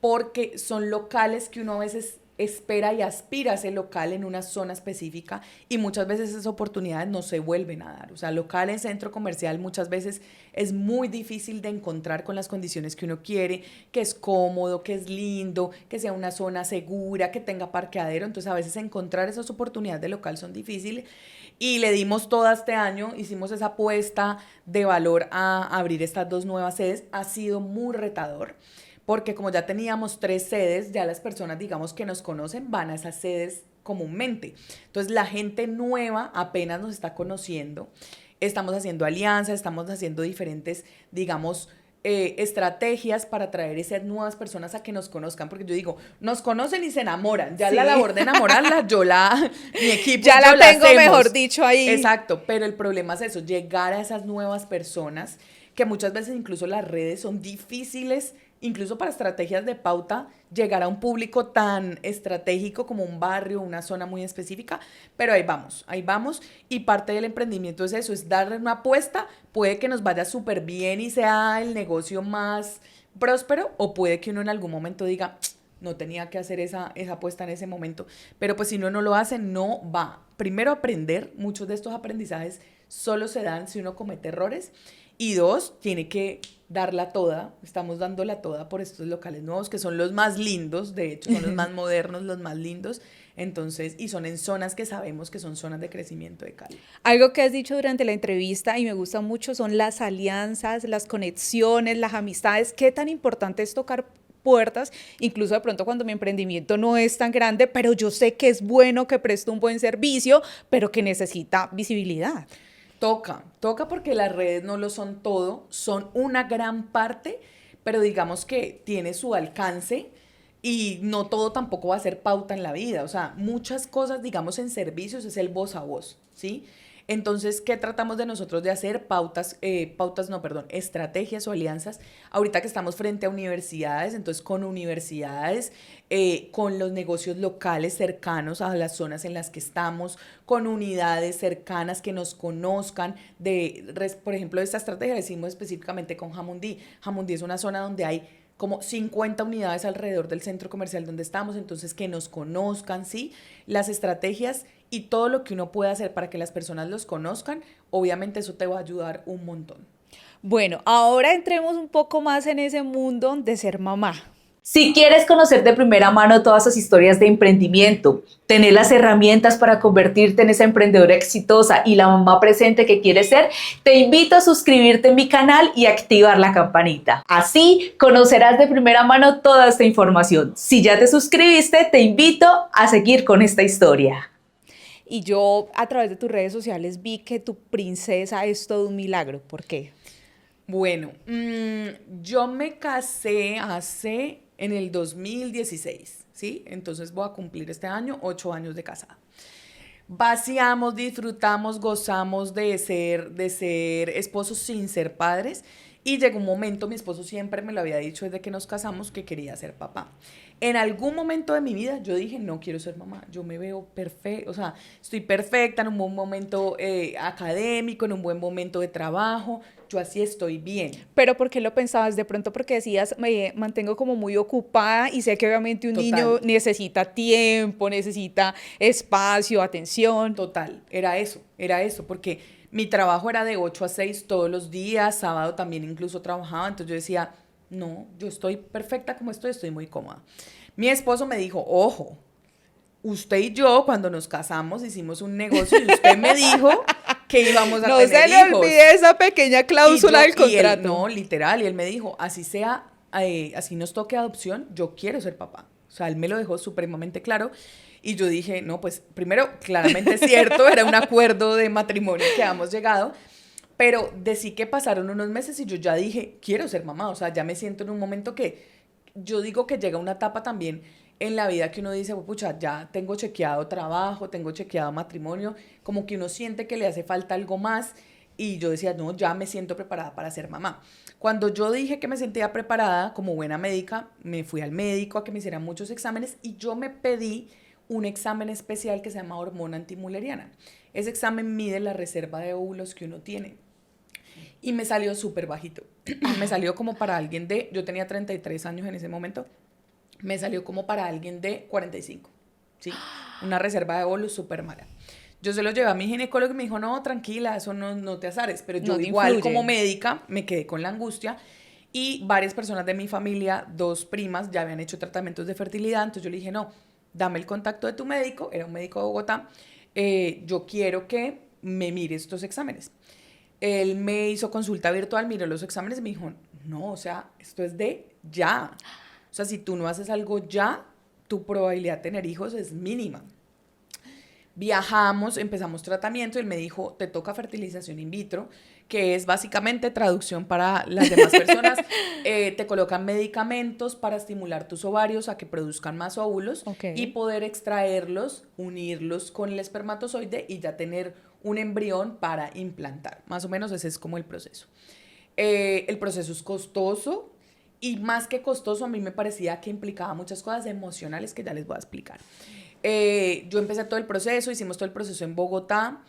porque son locales que uno a veces espera y aspira a ese local en una zona específica, y muchas veces esas oportunidades no se vuelven a dar. O sea, local en centro comercial muchas veces es muy difícil de encontrar con las condiciones que uno quiere, que es cómodo, que es lindo, que sea una zona segura, que tenga parqueadero. Entonces a veces encontrar esas oportunidades de local son difíciles, y le dimos todo este año, hicimos esa apuesta de valor a abrir estas 2 nuevas sedes. Ha sido muy retador, porque como ya teníamos 3 sedes, ya las personas, digamos, que nos conocen van a esas sedes comúnmente. Entonces la gente nueva apenas nos está conociendo, estamos haciendo alianzas, estamos haciendo diferentes, digamos, estrategias para atraer esas nuevas personas a que nos conozcan, porque yo digo, nos conocen y se enamoran, ya Sí. la labor de enamorarla, mi equipo, Ya yo la tengo, hacemos. mejor dicho, ahí. Exacto, pero el problema es eso, llegar a esas nuevas personas, que muchas veces incluso las redes son difíciles, incluso para estrategias de pauta, llegar a un público tan estratégico como un barrio, una zona muy específica, pero ahí vamos, y parte del emprendimiento es eso, es darle una apuesta. Puede que nos vaya súper bien y sea el negocio más próspero, o puede que uno en algún momento diga, no tenía que hacer esa apuesta en ese momento, pero pues si uno no lo hace, no va. Primero, aprender. Muchos de estos aprendizajes solo se dan si uno comete errores, y 2, tiene que darla toda. Estamos dándola toda por estos locales nuevos, que son los más lindos, de hecho, son los más modernos, los más lindos. Entonces, y son en zonas que sabemos que son zonas de crecimiento de Cali. Algo que has dicho durante la entrevista y me gusta mucho son las alianzas, las conexiones, las amistades. ¿Qué tan importante es tocar puertas, incluso de pronto cuando mi emprendimiento no es tan grande, pero yo sé que es bueno, que presto un buen servicio, pero que necesita visibilidad? Toca porque las redes no lo son todo, son una gran parte, pero digamos que tiene su alcance, y no todo tampoco va a ser pauta en la vida. O sea, muchas cosas, digamos, en servicios es el voz a voz, ¿sí? Entonces, ¿qué tratamos de nosotros de hacer? Estrategias o alianzas. Ahorita que estamos frente a universidades, entonces con universidades, con los negocios locales cercanos a las zonas en las que estamos, con unidades cercanas que nos conozcan. Por ejemplo, esta estrategia la hicimos específicamente con Jamundí. Jamundí es una zona donde hay como 50 unidades alrededor del centro comercial donde estamos, entonces que nos conozcan, ¿sí? Las estrategias y todo lo que uno puede hacer para que las personas los conozcan, obviamente eso te va a ayudar un montón. Bueno, ahora entremos un poco más en ese mundo de ser mamá. Si quieres conocer de primera mano todas esas historias de emprendimiento, tener las herramientas para convertirte en esa emprendedora exitosa y la mamá presente que quieres ser, te invito a suscribirte en mi canal y activar la campanita. Así conocerás de primera mano toda esta información. Si ya te suscribiste, te invito a seguir con esta historia. Y yo a través de tus redes sociales vi que tu princesa es todo un milagro. ¿Por qué? Bueno, yo me casé en el 2016, ¿sí? Entonces voy a cumplir este año 8 años de casada. Vaciamos, disfrutamos, gozamos de ser esposos sin ser padres. Y llegó un momento, mi esposo siempre me lo había dicho desde que nos casamos, que quería ser papá. En algún momento de mi vida yo dije, no quiero ser mamá, yo me veo perfecta, o sea, estoy perfecta en un buen momento académico, en un buen momento de trabajo, yo así estoy bien. Pero ¿por qué lo pensabas? De pronto porque decías, me mantengo como muy ocupada y sé que obviamente un niño necesita tiempo, necesita espacio, atención. Total, era eso, porque mi trabajo era de 8 a 6 todos los días, sábado también incluso trabajaba, entonces yo decía, no, yo estoy perfecta como estoy muy cómoda. Mi esposo me dijo, ojo, usted y yo cuando nos casamos hicimos un negocio y usted me dijo que íbamos a tener hijos. No se le olvide esa pequeña cláusula del contrato. No, literal, y él me dijo, así sea, así nos toque adopción, yo quiero ser papá. O sea, él me lo dejó supremamente claro. Y yo dije, no, pues primero, claramente es cierto, era un acuerdo de matrimonio que habíamos llegado, pero decí que pasaron unos meses y yo ya dije, quiero ser mamá, o sea, ya me siento en un momento que yo digo que llega una etapa también en la vida que uno dice, pucha, ya tengo chequeado trabajo, tengo chequeado matrimonio, como que uno siente que le hace falta algo más y yo decía, no, ya me siento preparada para ser mamá. Cuando yo dije que me sentía preparada como buena médica, me fui al médico a que me hicieran muchos exámenes y yo me pedí un examen especial que se llama hormona antimuleriana. Ese examen mide la reserva de óvulos que uno tiene. Y me salió súper bajito. Me salió como para alguien yo tenía 33 años en ese momento, me salió como para alguien de 45, ¿sí? Una reserva de óvulos súper mala. Yo se lo llevé a mi ginecólogo y me dijo, no, tranquila, eso no te azares. Pero yo igual como médica me quedé con la angustia y varias personas de mi familia, 2 primas, ya habían hecho tratamientos de fertilidad. Entonces yo le dije, no, dame el contacto de tu médico, era un médico de Bogotá, yo quiero que me mire estos exámenes. Él me hizo consulta virtual, miró los exámenes y me dijo, no, o sea, esto es de ya. O sea, si tú no haces algo ya, tu probabilidad de tener hijos es mínima. Viajamos, empezamos tratamiento y él me dijo, te toca fertilización in vitro, que es básicamente traducción para las demás personas. Te colocan medicamentos para estimular tus ovarios a que produzcan más óvulos y poder extraerlos, unirlos con el espermatozoide y ya tener un embrión para implantar. Más o menos ese es como el proceso. El proceso es costoso y más que costoso a mí me parecía que implicaba muchas cosas emocionales que ya les voy a explicar. Yo empecé todo el proceso, hicimos todo el proceso en Bogotá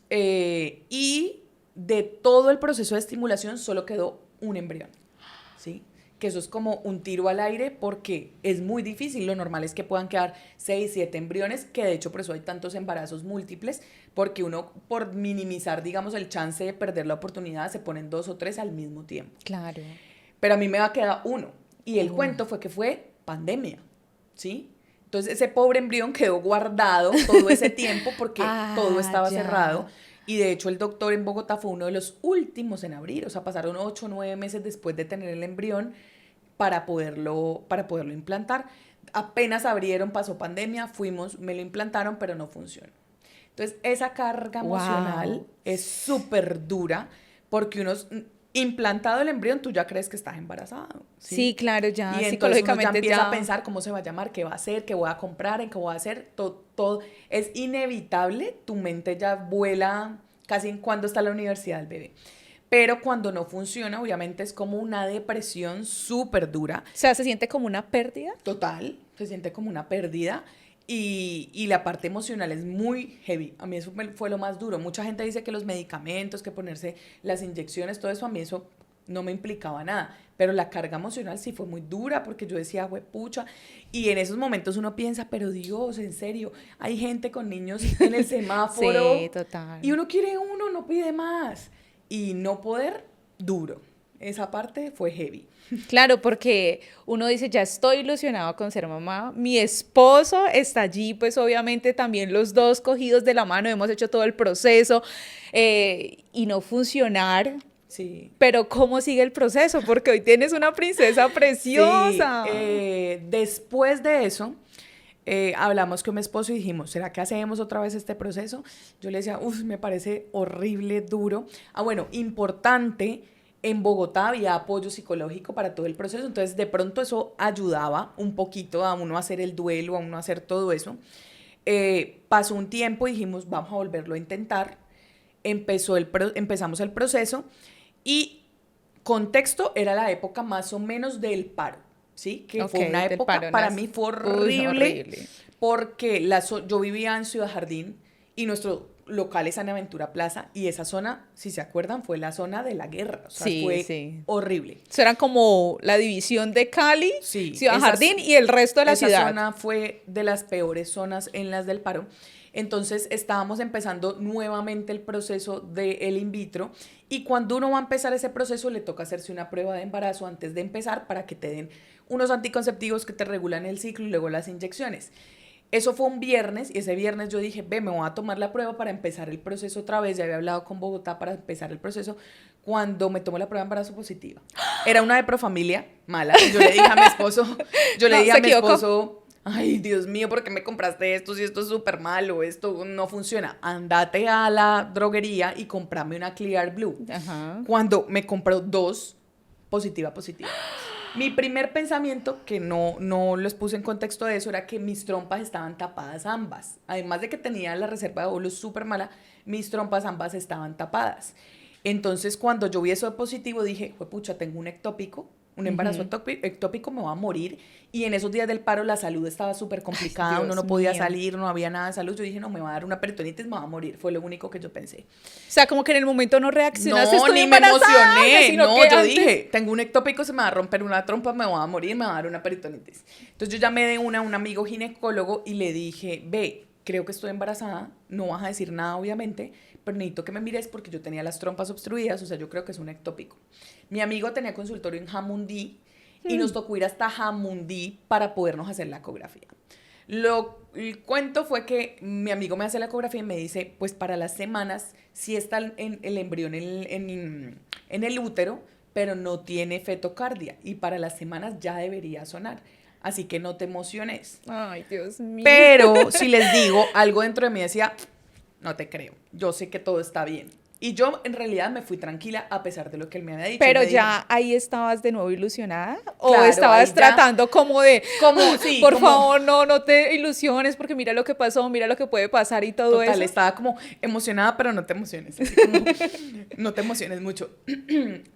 y de todo el proceso de estimulación solo quedó un embrión, ¿sí? Que eso es como un tiro al aire porque es muy difícil, lo normal es que puedan quedar 6, 7 embriones, que de hecho por eso hay tantos embarazos múltiples, porque uno por minimizar, digamos, el chance de perder la oportunidad, se ponen 2 o 3 al mismo tiempo. Claro. Pero a mí me va a quedar uno y el cuento fue que fue pandemia, ¿sí? Entonces ese pobre embrión quedó guardado todo ese tiempo porque todo estaba cerrado. Y de hecho el doctor en Bogotá fue uno de los últimos en abrir. O sea, pasaron 8 o 9 meses después de tener el embrión para poderlo implantar. Apenas abrieron, pasó pandemia, me lo implantaron, pero no funcionó. Entonces esa carga emocional es súper dura porque implantado el embrión, tú ya crees que estás embarazado. Sí, claro, ya y psicológicamente ya empieza a pensar cómo se va a llamar, qué va a hacer, qué voy a comprar, en qué voy a hacer, todo es inevitable, tu mente ya vuela casi en cuándo está la universidad del bebé. Pero cuando no funciona, obviamente es como una depresión súper dura. O sea, ¿se siente como una pérdida? Total, se siente como una pérdida y la parte emocional es muy heavy. A mí eso fue lo más duro. Mucha gente dice que los medicamentos, que ponerse las inyecciones, todo eso, a mí eso no me implicaba nada. Pero la carga emocional sí fue muy dura porque yo decía, pucha. Y en esos momentos uno piensa, pero Dios, en serio, hay gente con niños en el semáforo. Sí, total. Y uno quiere uno, no pide más. Y no poder, duro. Esa parte fue heavy. Claro, porque uno dice, ya estoy ilusionado con ser mamá, mi esposo está allí, pues obviamente también los dos cogidos de la mano, hemos hecho todo el proceso y no funcionar. Sí. Pero ¿cómo sigue el proceso? Porque hoy tienes una princesa preciosa. Sí, después de eso, hablamos con mi esposo y dijimos, ¿será que hacemos otra vez este proceso? Yo le decía, me parece horrible, duro. Bueno, importante, en Bogotá había apoyo psicológico para todo el proceso, entonces de pronto eso ayudaba un poquito a uno a hacer el duelo, a uno a hacer todo eso. Pasó un tiempo y dijimos, vamos a volverlo a intentar. Empezamos el proceso y contexto era la época más o menos del paro, ¿sí? Que fue una época, para mí fue horrible. Porque yo vivía en Ciudad Jardín y nuestro local es Ana Ventura Plaza y esa zona, si se acuerdan, fue la zona de la guerra, o sea, fue horrible. Eso era como la división de Cali, Ciudad Jardín y el resto de la ciudad. Esa zona fue de las peores zonas en las del paro. Entonces estábamos empezando nuevamente el proceso del in vitro y cuando uno va a empezar ese proceso le toca hacerse una prueba de embarazo antes de empezar para que te den unos anticonceptivos que te regulan el ciclo y luego las inyecciones. Eso fue un viernes y ese viernes yo dije, me voy a tomar la prueba para empezar el proceso otra vez. Ya había hablado con Bogotá para empezar el proceso cuando me tomó la prueba de embarazo positiva. Era una de Profamilia, mala. Yo le dije a mi esposo, ay, Dios mío, ¿por qué me compraste esto? Si esto es súper malo, esto no funciona. Andate a la droguería y comprame una Clear Blue. Ajá. Cuando me compró 2, positiva. Mi primer pensamiento, que no les puse en contexto de eso, era que mis trompas estaban tapadas ambas. Además de que tenía la reserva de óvulos súper mala, mis trompas ambas estaban tapadas. Entonces, cuando yo vi eso de positivo, dije, pucha, tengo un ectópico, un embarazo ectópico, me va a morir. Y en esos días del paro la salud estaba súper complicada, uno no podía salir, no había nada de salud. Yo dije, no, me va a dar una peritonitis, me va a morir. Fue lo único que yo pensé. O sea, como que en el momento no reaccionaste. No, ni me emocioné. No, yo dije, tengo un ectópico, se me va a romper una trompa, me va a morir, me va a dar una peritonitis. Entonces yo llamé de un amigo ginecólogo y le dije, creo que estoy embarazada, no vas a decir nada obviamente, pero necesito que me mires porque yo tenía las trompas obstruidas, o sea, yo creo que es un ectópico. Mi amigo tenía consultorio en Jamundí y nos tocó ir hasta Jamundí para podernos hacer la ecografía. El cuento fue que mi amigo me hace la ecografía y me dice, pues para las semanas sí está el embrión en el útero, pero no tiene fetocardia y para las semanas ya debería sonar. Así que no te emociones. Ay, Dios mío. Pero si les digo, algo dentro de mí decía, no te creo, yo sé que todo está bien. Y yo en realidad me fui tranquila a pesar de lo que él me había dicho. Pero ya ahí estabas de nuevo ilusionada, o claro, estabas tratando como de, por favor, no te ilusiones porque mira lo que pasó, mira lo que puede pasar y todo eso. Total, estaba como emocionada, pero no te emociones, así como, no te emociones mucho.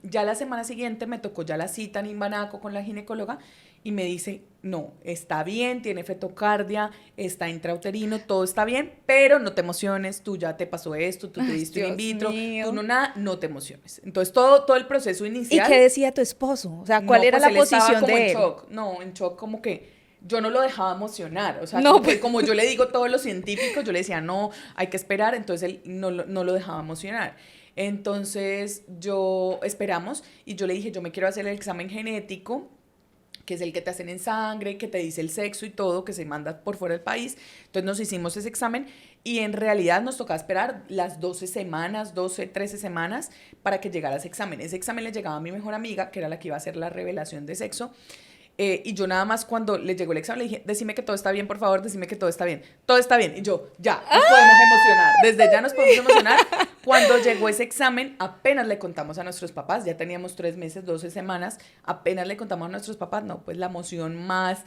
Ya la semana siguiente me tocó ya la cita en Imbanaco con la ginecóloga y me dice, no, está bien, tiene fetocardia, está intrauterino, todo está bien, pero no te emociones, tú ya te pasó esto, tú te diste un in vitro, tú no te emociones. Entonces todo el proceso inicial. ¿Y qué decía tu esposo? O sea, ¿cuál era la posición de él? En shock, como que yo no lo dejaba emocionar, o sea, no, como yo le digo todos los científicos, yo le decía, no, hay que esperar, entonces él no lo dejaba emocionar. Entonces esperamos y yo le dije, yo me quiero hacer el examen genético, que es el que te hacen en sangre, que te dice el sexo y todo, que se manda por fuera del país. Entonces nos hicimos ese examen y en realidad nos tocaba esperar las 12 semanas, 12, 13 semanas para que llegara ese examen. Ese examen le llegaba a mi mejor amiga, que era la que iba a hacer la revelación de sexo. Y yo nada más cuando le llegó el examen le dije, decime que todo está bien, por favor, decime que todo está bien. Todo está bien. Y yo, ya, nos podemos emocionar. Desde ya nos podemos emocionar. Cuando llegó ese examen, apenas le contamos a nuestros papás, ya teníamos 3 meses, 12 semanas, apenas le contamos a nuestros papás, no, pues la emoción más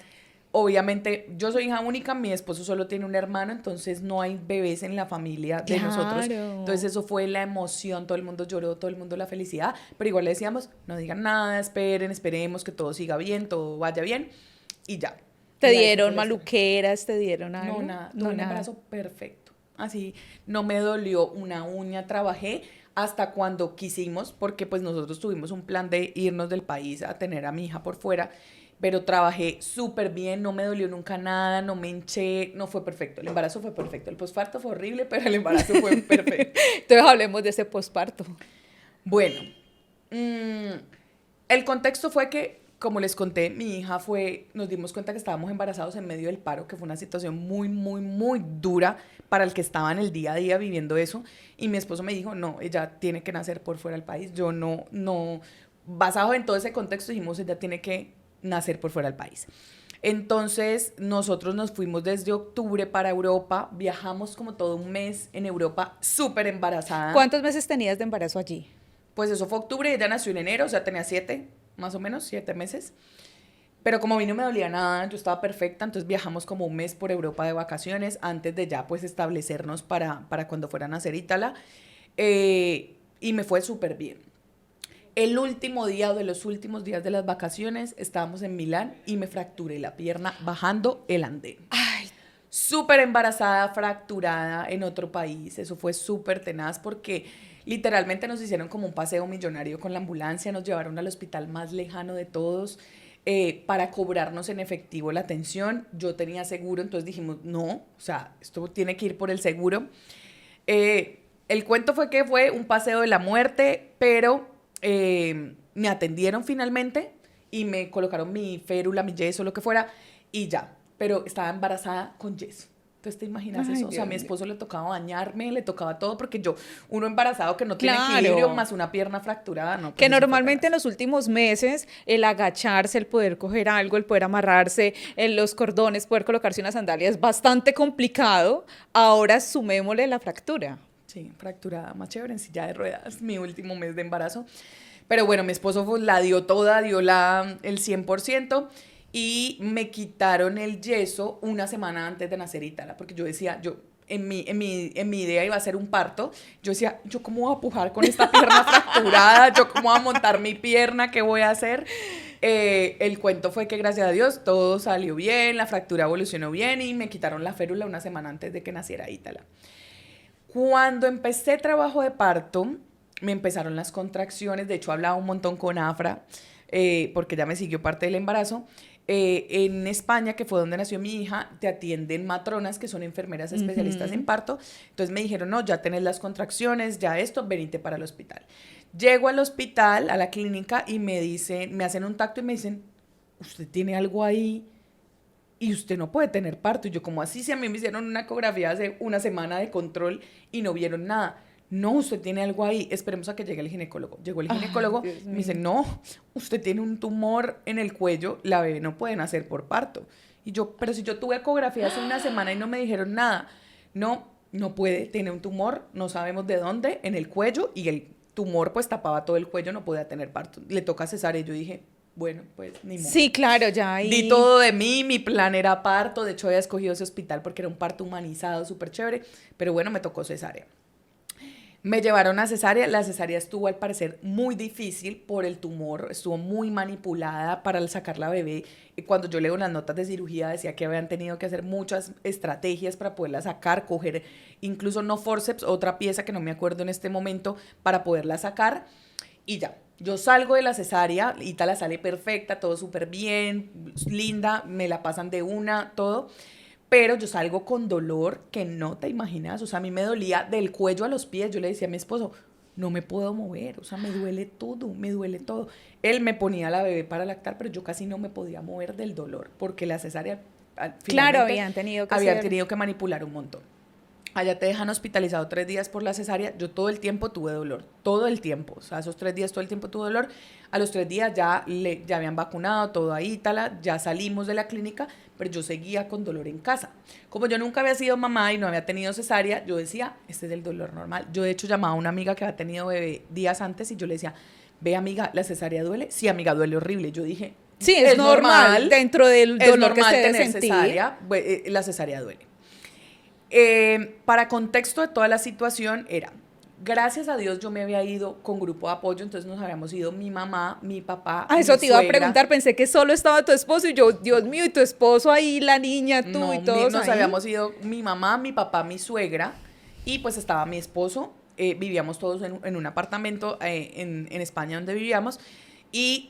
Obviamente, yo soy hija única, mi esposo solo tiene un hermano, entonces no hay bebés en la familia de nosotros. Entonces eso fue la emoción, todo el mundo lloró, todo el mundo la felicidad, pero igual le decíamos, no digan nada, esperen, esperemos que todo siga bien, todo vaya bien y ya. ¿Te Ya, esa fue dieron la historia. maluqueras? ¿Te dieron algo? No, nada, No, tuve un nada. embarazo perfecto. Así, no me dolió una uña, trabajé hasta cuando quisimos, porque pues nosotros tuvimos un plan de irnos del país a tener a mi hija por fuera, pero trabajé súper bien, no me dolió nunca nada, no me hinché, no fue perfecto. El embarazo fue perfecto, el posparto fue horrible, pero el embarazo fue perfecto. Entonces hablemos de ese posparto. Bueno, mm, el contexto fue que, como les conté, mi hija fue, nos dimos cuenta que estábamos embarazados en medio del paro, que fue una situación muy, muy, muy dura para el que estaba en el día a día viviendo eso. Y mi esposo me dijo, no, ella tiene que nacer por fuera del país. Yo no, basado en todo ese contexto, dijimos, ella tiene que nacer por fuera del país. Entonces nosotros nos fuimos desde octubre para Europa, viajamos como todo un mes en Europa, súper embarazada. ¿Cuántos meses tenías de embarazo allí? Pues eso fue octubre, ella nació en enero, o sea, tenía 7, más o menos, 7 meses. Pero como a mí no me dolía nada, yo estaba perfecta, entonces viajamos como un mes por Europa de vacaciones antes de ya pues establecernos para cuando fuera a nacer Ítala. Y me fue súper bien. El último día o de los últimos días de las vacaciones estábamos en Milán y me fracturé la pierna bajando el andén. Ay, Súper embarazada, fracturada en otro país. Eso fue súper tenaz porque literalmente nos hicieron como un paseo millonario con la ambulancia, nos llevaron al hospital más lejano de todos para cobrarnos en efectivo la atención. Yo tenía seguro, entonces dijimos, no, o sea, esto tiene que ir por el seguro. El cuento fue que fue un paseo de la muerte, pero me atendieron finalmente y me colocaron mi férula, mi yeso, lo que fuera, y ya. Pero estaba embarazada con yeso. Entonces, ¿te imaginas ay, eso? O sea, a Dios mi mío. esposo le tocaba bañarme, le tocaba todo, porque uno embarazado que no tiene equilibrio, Claro. más una pierna fracturada, no, Que pues eso fue normalmente en tenaz. los últimos meses el agacharse, el poder coger algo, el poder amarrarse en los cordones, poder colocarse una sandalia es bastante complicado. Ahora sumémosle la fractura. Sí, fracturada, más chévere, en silla de ruedas, mi último mes de embarazo. Pero bueno, mi esposo la dio toda, dio el 100% y me quitaron el yeso una semana antes de nacer Ítala, porque yo decía, en mi idea iba a ser un parto, yo decía, ¿yo cómo voy a pujar con esta pierna fracturada? ¿Yo cómo voy a montar mi pierna? ¿Qué voy a hacer? El cuento fue que gracias a Dios todo salió bien, la fractura evolucionó bien y me quitaron la férula una semana antes de que naciera Ítala. Cuando empecé trabajo de parto, me empezaron las contracciones, de hecho hablaba un montón con Afra, porque ya me siguió parte del embarazo. En España, que fue donde nació mi hija, te atienden matronas, que son enfermeras especialistas en Ujú. parto. Entonces me dijeron, no, ya tenés las contracciones, ya esto, venite para el hospital. Llego al hospital, a la clínica, y me dicen, me hacen un tacto y me dicen, ¿usted tiene algo ahí? Y usted no puede tener parto. Y yo, como así? Si a mí me hicieron una ecografía hace una semana de control y no vieron nada. No, usted tiene algo ahí. Esperemos a que llegue el ginecólogo. Llegó el Ay, ginecólogo Dios y me dice, mío. no, usted tiene un tumor en el cuello, la bebé no puede nacer por parto. Y yo, pero si yo tuve ecografía hace una semana y no me dijeron nada. No, no puede, tiene un tumor, no sabemos de dónde, en el cuello, y el tumor pues tapaba todo el cuello, no podía tener parto. Le toca cesárea. Y yo dije, bueno, pues ni modo. Sí, claro, ya Di ahí. todo de mí, mi plan era parto, de hecho había escogido ese hospital porque era un parto humanizado, súper chévere, pero bueno, me tocó cesárea. Me llevaron a cesárea, la cesárea estuvo al parecer muy difícil por el tumor, estuvo muy manipulada para sacar la bebé. Y cuando yo leo las notas de cirugía decía que habían tenido que hacer muchas estrategias para poderla sacar, coger incluso no forceps, otra pieza que no me acuerdo en este momento, para poderla sacar. Y ya, yo salgo de la cesárea, Ítala sale perfecta, todo súper bien, linda, me la pasan de una, todo. Pero yo salgo con dolor que no te imaginas. O sea, a mí me dolía del cuello a los pies. Yo le decía a mi esposo, no me puedo mover. O sea, me duele todo, me duele todo. Él me ponía a la bebé para lactar, pero yo casi no me podía mover del dolor, porque la cesárea Claro, finalmente habían tenido que había hacer. tenido que manipular un montón. Allá te dejan hospitalizado 3 días por la cesárea. Yo todo el tiempo tuve dolor, todo el tiempo. O sea, esos 3 días todo el tiempo tuve dolor. A los 3 días ya habían vacunado, todo ahí, tala, ya salimos de la clínica, pero yo seguía con dolor en casa. Como yo nunca había sido mamá y no había tenido cesárea, yo decía, este es el dolor normal. Yo de hecho llamaba a una amiga que había tenido bebé días antes y yo le decía, ve amiga, ¿la cesárea duele? Sí, amiga, duele horrible. Yo dije, Sí, es normal dentro del dolor que se debe tener sentir. cesárea, la cesárea duele. Para contexto de toda la situación era, gracias a Dios yo me había ido con grupo de apoyo, entonces nos habíamos ido mi mamá, mi papá, Ah, eso mi te iba a suegra. preguntar, pensé que solo estaba tu esposo y yo, Dios mío, y tu esposo ahí, la niña, tú No, y todos nos ahí. habíamos ido mi mamá, mi papá, mi suegra y pues estaba mi esposo. Vivíamos todos en un apartamento en España donde vivíamos y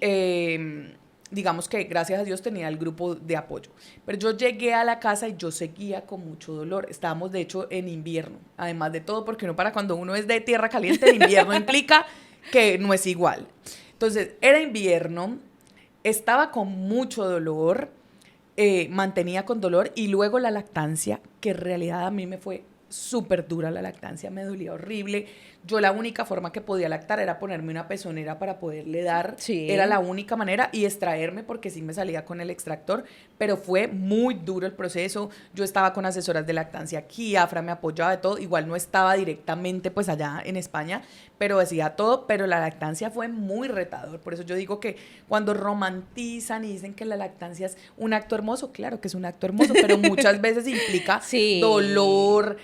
digamos que gracias a Dios tenía el grupo de apoyo. Pero yo llegué a la casa y yo seguía con mucho dolor. Estábamos de hecho en invierno, además de todo, porque para cuando uno es de tierra caliente, el invierno implica que no es igual. Entonces, era invierno, estaba con mucho dolor, mantenía con dolor y luego la lactancia, que en realidad a mí me fue súper dura la lactancia, me dolía horrible. Yo la única forma que podía lactar era ponerme una pezonera para poderle dar, Sí. era la única manera, y extraerme porque sí me salía con el extractor, pero fue muy duro el proceso. Yo estaba con asesoras de lactancia aquí, Afra me apoyaba de todo, igual no estaba directamente pues allá en España, pero decía todo, pero la lactancia fue muy retador. Por eso yo digo que cuando romantizan y dicen que la lactancia es un acto hermoso, claro que es un acto hermoso, pero muchas veces implica Sí. dolor,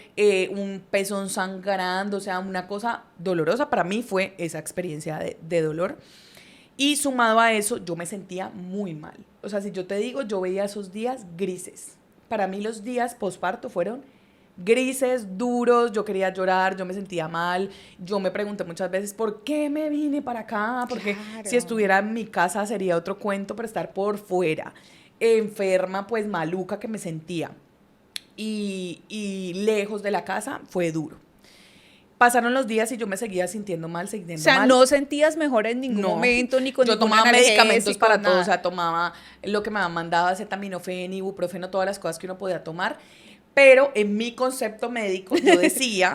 un pezón sangrando, o sea, una cosa dolorosa. Para mí fue esa experiencia de dolor. Y sumado a eso, yo me sentía muy mal. O sea, si yo te digo, yo veía esos días grises. Para mí los días posparto fueron grises, duros, yo quería llorar, yo me sentía mal, yo me pregunté muchas veces por qué me vine para acá, porque Claro. si estuviera en mi casa sería otro cuento, pero estar por fuera, enferma, pues maluca que me sentía y lejos de la casa fue duro. Pasaron los días y yo me seguía sintiendo mal, sintiendo O sea, mal. no sentías mejor en ningún momento, ni con Yo ningún tomaba medicamentos analgésico, para nada. todo, o sea, tomaba lo que me habían mandado, acetaminofén, ibuprofeno, todas las cosas que uno podía tomar, pero en mi concepto médico yo decía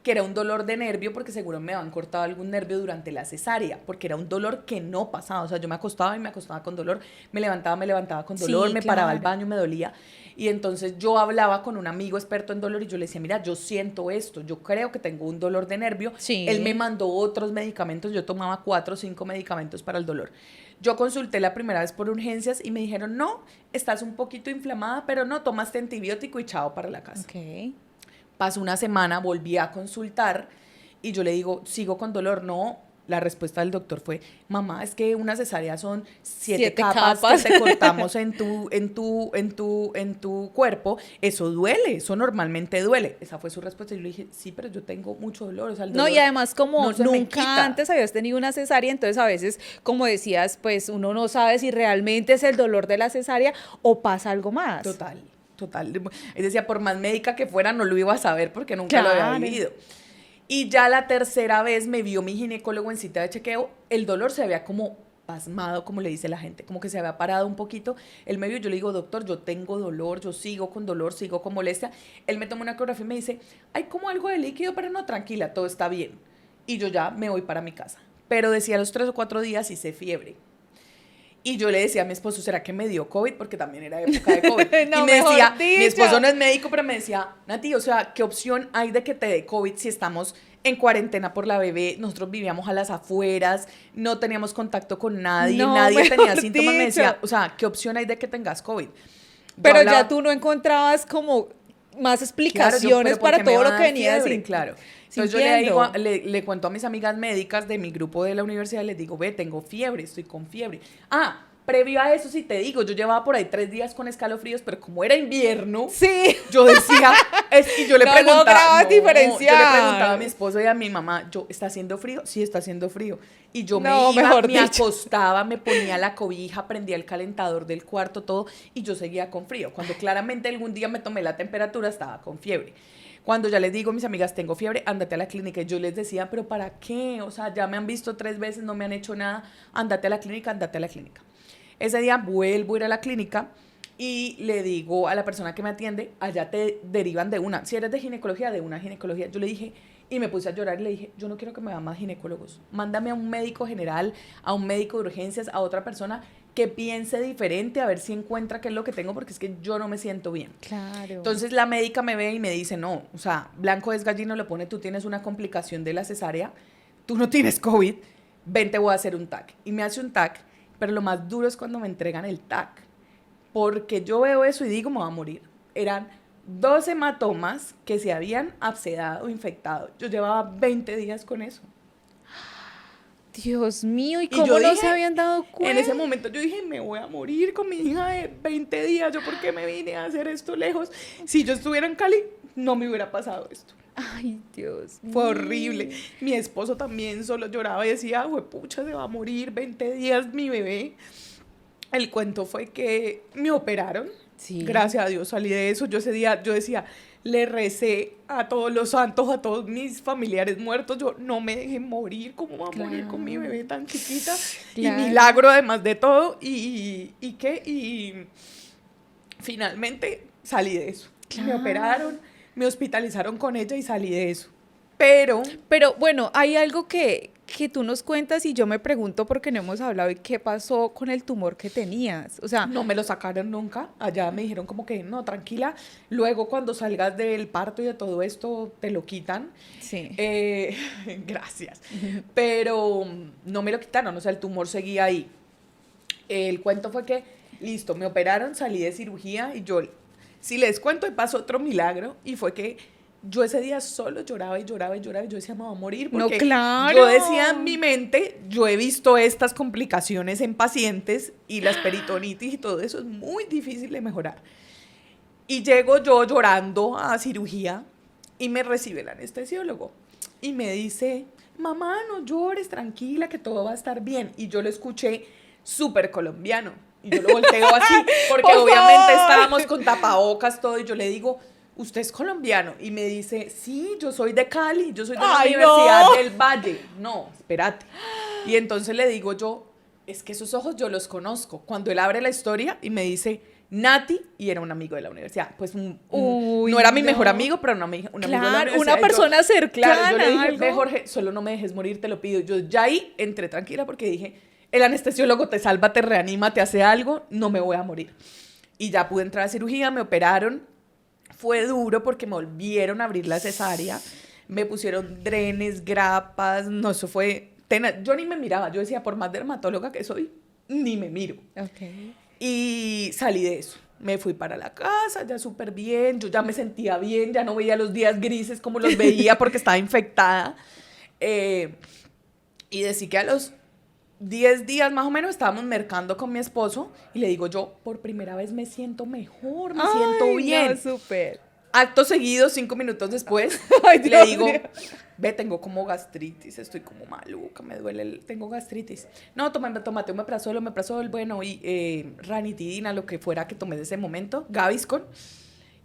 que era un dolor de nervio porque seguro me habían cortado algún nervio durante la cesárea, porque era un dolor que no pasaba, o sea, yo me acostaba y me acostaba con dolor, me levantaba con dolor, Sí, me paraba al claro. baño, me dolía, y entonces yo hablaba con un amigo experto en dolor y yo le decía, mira, yo siento esto, yo creo que tengo un dolor de nervio. Sí. Él me mandó otros medicamentos, yo tomaba 4 o 5 medicamentos para el dolor. Yo consulté la primera vez por urgencias y me dijeron, no, estás un poquito inflamada, pero no, tomaste antibiótico y chao para la casa. Ok. Pasó una semana, volví a consultar y yo le digo, sigo con dolor. No, la respuesta del doctor fue, mamá, es que una cesárea son 7 capas que te cortamos en tu cuerpo. Eso duele, eso normalmente duele. Esa fue su respuesta. Y yo le dije, sí, pero yo tengo mucho dolor. O sea, el dolor No, y además como no se me nunca quita. antes habías tenido una cesárea, entonces a veces, como decías, pues uno no sabe si realmente es el dolor de la cesárea o pasa algo más. Total, total. Es decir, por más médica que fuera, no lo iba a saber porque nunca lo había Claro. vivido. Y ya la tercera vez me vio mi ginecólogo en cita de chequeo, el dolor se había como pasmado, como le dice la gente, como que se había parado un poquito. Él me vio, yo le digo, doctor, yo tengo dolor, yo sigo con dolor, sigo con molestia. Él me toma una ecografía y me dice, hay como algo de líquido, pero no, tranquila, todo está bien. Y yo ya me voy para mi casa. Pero decía a los 3 o 4 días hice fiebre. Y yo le decía a mi esposo, ¿será que me dio COVID? Porque también era época de COVID. No, y me mejor decía, dicho. mi esposo no es médico, pero me decía, Nati, o sea, ¿qué opción hay de que te dé COVID si estamos en cuarentena por la bebé? Nosotros vivíamos a las afueras, no teníamos contacto con nadie, No, nadie tenía mejor síntomas. Me decía, dicho. o sea, ¿qué opción hay de que tengas COVID? Yo Pero hablaba- ya tú no encontrabas como más Claro, yo, explicaciones pero ¿por para qué me todo va a lo dar que venía fiebre? Claro. Entonces yo sintiendo. le cuento a mis amigas médicas de mi grupo de la universidad, les digo, ve, tengo fiebre, estoy con fiebre. Ah, previo a eso, sí te digo, yo llevaba por ahí 3 días con escalofríos, pero como era invierno, Sí. yo decía, y yo le No preguntaba, lograbas yo diferenciar. le preguntaba a mi esposo y a mi mamá, ¿está haciendo frío? Sí, está haciendo frío. Y yo No, me iba, mejor me dicho. acostaba, me ponía la cobija, prendía el calentador del cuarto, todo, y yo seguía con frío. Cuando claramente algún día me tomé la temperatura, estaba con fiebre. Cuando ya les digo a mis amigas, tengo fiebre, ándate a la clínica. Y yo les decía, ¿pero para qué? O sea, ya me han visto 3 veces, no me han hecho nada, ándate a la clínica, ándate a la clínica. Ese día vuelvo a ir a la clínica y le digo a la persona que me atiende, allá te derivan de una. Si eres de ginecología, de una ginecología. Yo le dije, y me puse a llorar y le dije, yo no quiero que me vean más ginecólogos. Mándame a un médico general, a un médico de urgencias, a otra persona que piense diferente, a ver si encuentra qué es lo que tengo, porque es que yo no me siento bien. Claro. Entonces la médica me ve y me dice, no, o sea, blanco es gallino, le pone, tú tienes una complicación de la cesárea, tú no tienes COVID, ven, te voy a hacer un TAC. Y me hace un TAC, pero lo más duro es cuando me entregan el TAC, porque yo veo eso y digo, me voy a morir. Eran 2 hematomas que se habían abscedado, infectado. Yo llevaba 20 días con eso. Dios mío, ¿y Y cómo yo no dije, se habían dado cuenta? en ese momento yo dije, me voy a morir con mi hija de 20 días. ¿Yo por qué me vine a hacer esto lejos? Si yo estuviera en Cali, no me hubiera pasado esto. Ay, Dios Fue mío. horrible. Mi esposo también solo lloraba y decía, pucha, se va a morir 20 días mi bebé. El cuento fue que me operaron. Sí. Gracias a Dios salí de eso. Yo ese día, yo decía, le recé a todos los santos, a todos mis familiares muertos. Yo, no me dejen morir. ¿Cómo va a morir con mi bebé tan chiquita? Claro. Y milagro además de todo. Y finalmente salí de eso. Claro. Me operaron, me hospitalizaron con ella y salí de eso. Pero bueno, hay algo que tú nos cuentas y yo me pregunto porque no hemos hablado y qué pasó con el tumor que tenías. O sea, no me lo sacaron nunca. Allá me dijeron como que no, tranquila. Luego cuando salgas del parto y de todo esto, te lo quitan. sí. Gracias. Pero no me lo quitaron, o sea, el tumor seguía ahí. El cuento fue que, listo, me operaron, salí de cirugía y yo, si les cuento, pasó otro milagro y fue que yo ese día solo lloraba y lloraba y lloraba y yo decía, me voy a morir No, porque claro. yo decía en mi mente, yo he visto estas complicaciones en pacientes y las peritonitis y todo eso es muy difícil de mejorar. Y llego yo llorando a cirugía y me recibe el anestesiólogo y me dice, mamá, no llores, tranquila, que todo va a estar bien. Y yo lo escuché súper colombiano y yo lo volteo así porque Por obviamente favor. estábamos con tapabocas todo y yo le digo, ¿usted es colombiano? Y me dice, sí, yo soy de Cali, yo soy de la Ay, Universidad no. del Valle. No, espérate. Y entonces le digo yo, es que esos ojos yo los conozco. Cuando él abre la historia y me dice, Nati, y era un amigo de la universidad. Pues Uy, no era mi no. mejor amigo, pero un amigo de la Claro, universidad. una Y yo, persona cercana, claro, yo le dije, algo. ve Jorge, solo no me dejes morir, te lo pido. Yo ya ahí entré tranquila porque dije, el anestesiólogo te salva, te reanima, te hace algo, no me voy a morir. Y ya pude entrar a cirugía, me operaron. Fue duro porque me volvieron a abrir la cesárea, me pusieron drenes, grapas, no, eso fue tenaz. Yo ni me miraba, yo decía, por más dermatóloga que soy, ni me miro. Okay. Y salí de eso. Me fui para la casa, ya súper bien, yo ya me sentía bien, ya no veía los días grises como los veía porque estaba infectada. Y decí que a los 10 días más o menos estábamos mercando con mi esposo y le digo yo, por primera vez me siento mejor, me siento bien. No, súper. Acto seguido, 5 minutos después, Ay, le Dios digo, mío. ve, tengo como gastritis, estoy como maluca, me duele, tengo gastritis. No, tómate un omeprazol, bueno, y ranitidina, lo que fuera que tomé de ese momento, Gaviscon,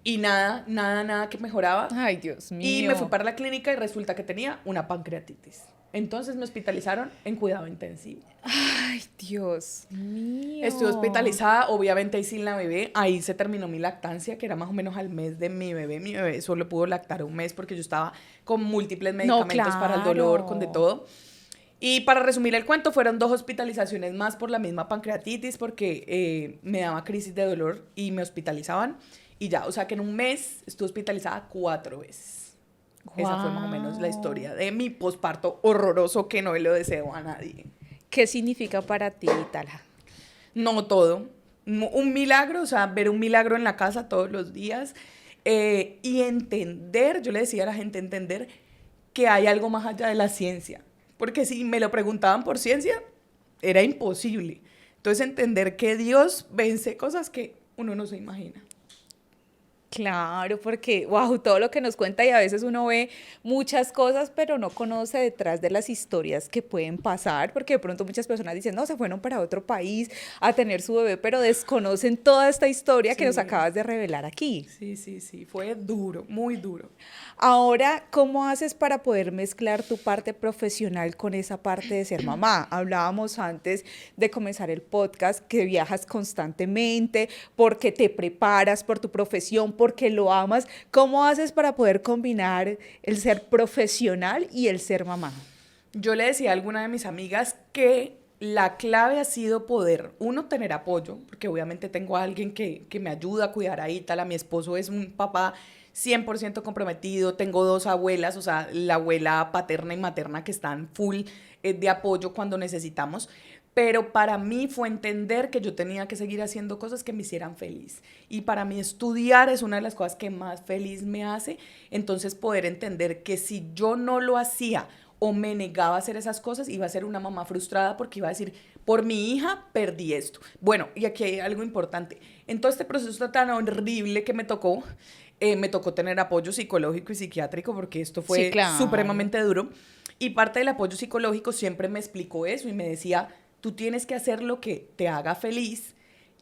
y nada que mejoraba. Ay, Dios mío. Y me fui para la clínica y resulta que tenía una pancreatitis. Entonces me hospitalizaron en cuidado intensivo. Ay, Dios mío. Estuve hospitalizada, obviamente ahí sin la bebé, ahí se terminó mi lactancia, que era más o menos al mes de mi bebé solo pudo lactar un mes porque yo estaba con múltiples medicamentos para el dolor, con de todo. Y para resumir el cuento, fueron 2 hospitalizaciones más por la misma pancreatitis porque me daba crisis de dolor y me hospitalizaban y ya, o sea que en un mes estuve hospitalizada 4 veces. Esa fue más o menos la historia de mi posparto horroroso que no le lo deseo a nadie. ¿Qué significa para ti, Tala? No todo. Un milagro, o sea, ver un milagro en la casa todos los días y entender, yo le decía a la gente, entender que hay algo más allá de la ciencia. Porque si me lo preguntaban por ciencia, era imposible. Entonces, entender que Dios vence cosas que uno no se imagina. Claro, porque, wow, todo lo que nos cuenta y a veces uno ve muchas cosas, pero no conoce detrás de las historias que pueden pasar, porque de pronto muchas personas dicen, no, se fueron para otro país a tener su bebé, pero desconocen toda esta historia que nos acabas de revelar aquí. Sí, fue duro, muy duro. Ahora, ¿cómo haces para poder mezclar tu parte profesional con esa parte de ser mamá? Hablábamos antes de comenzar el podcast que viajas constantemente, porque te preparas por tu profesión, porque lo amas. ¿Cómo haces para poder combinar el ser profesional y el ser mamá? Yo le decía a alguna de mis amigas que la clave ha sido poder, uno, tener apoyo, porque obviamente tengo a alguien que me ayuda a cuidar a Ítala, mi esposo es un papá 100% comprometido, tengo 2 abuelas, o sea, la abuela paterna y materna que están full de apoyo cuando necesitamos, pero para mí fue entender que yo tenía que seguir haciendo cosas que me hicieran feliz. Y para mí estudiar es una de las cosas que más feliz me hace. Entonces poder entender que si yo no lo hacía o me negaba a hacer esas cosas, iba a ser una mamá frustrada porque iba a decir, por mi hija perdí esto. Bueno, y aquí hay algo importante. En todo este proceso tan horrible que me tocó tener apoyo psicológico y psiquiátrico porque esto Sí, fue claro. supremamente duro. Y parte del apoyo psicológico siempre me explicó eso y me decía, tú tienes que hacer lo que te haga feliz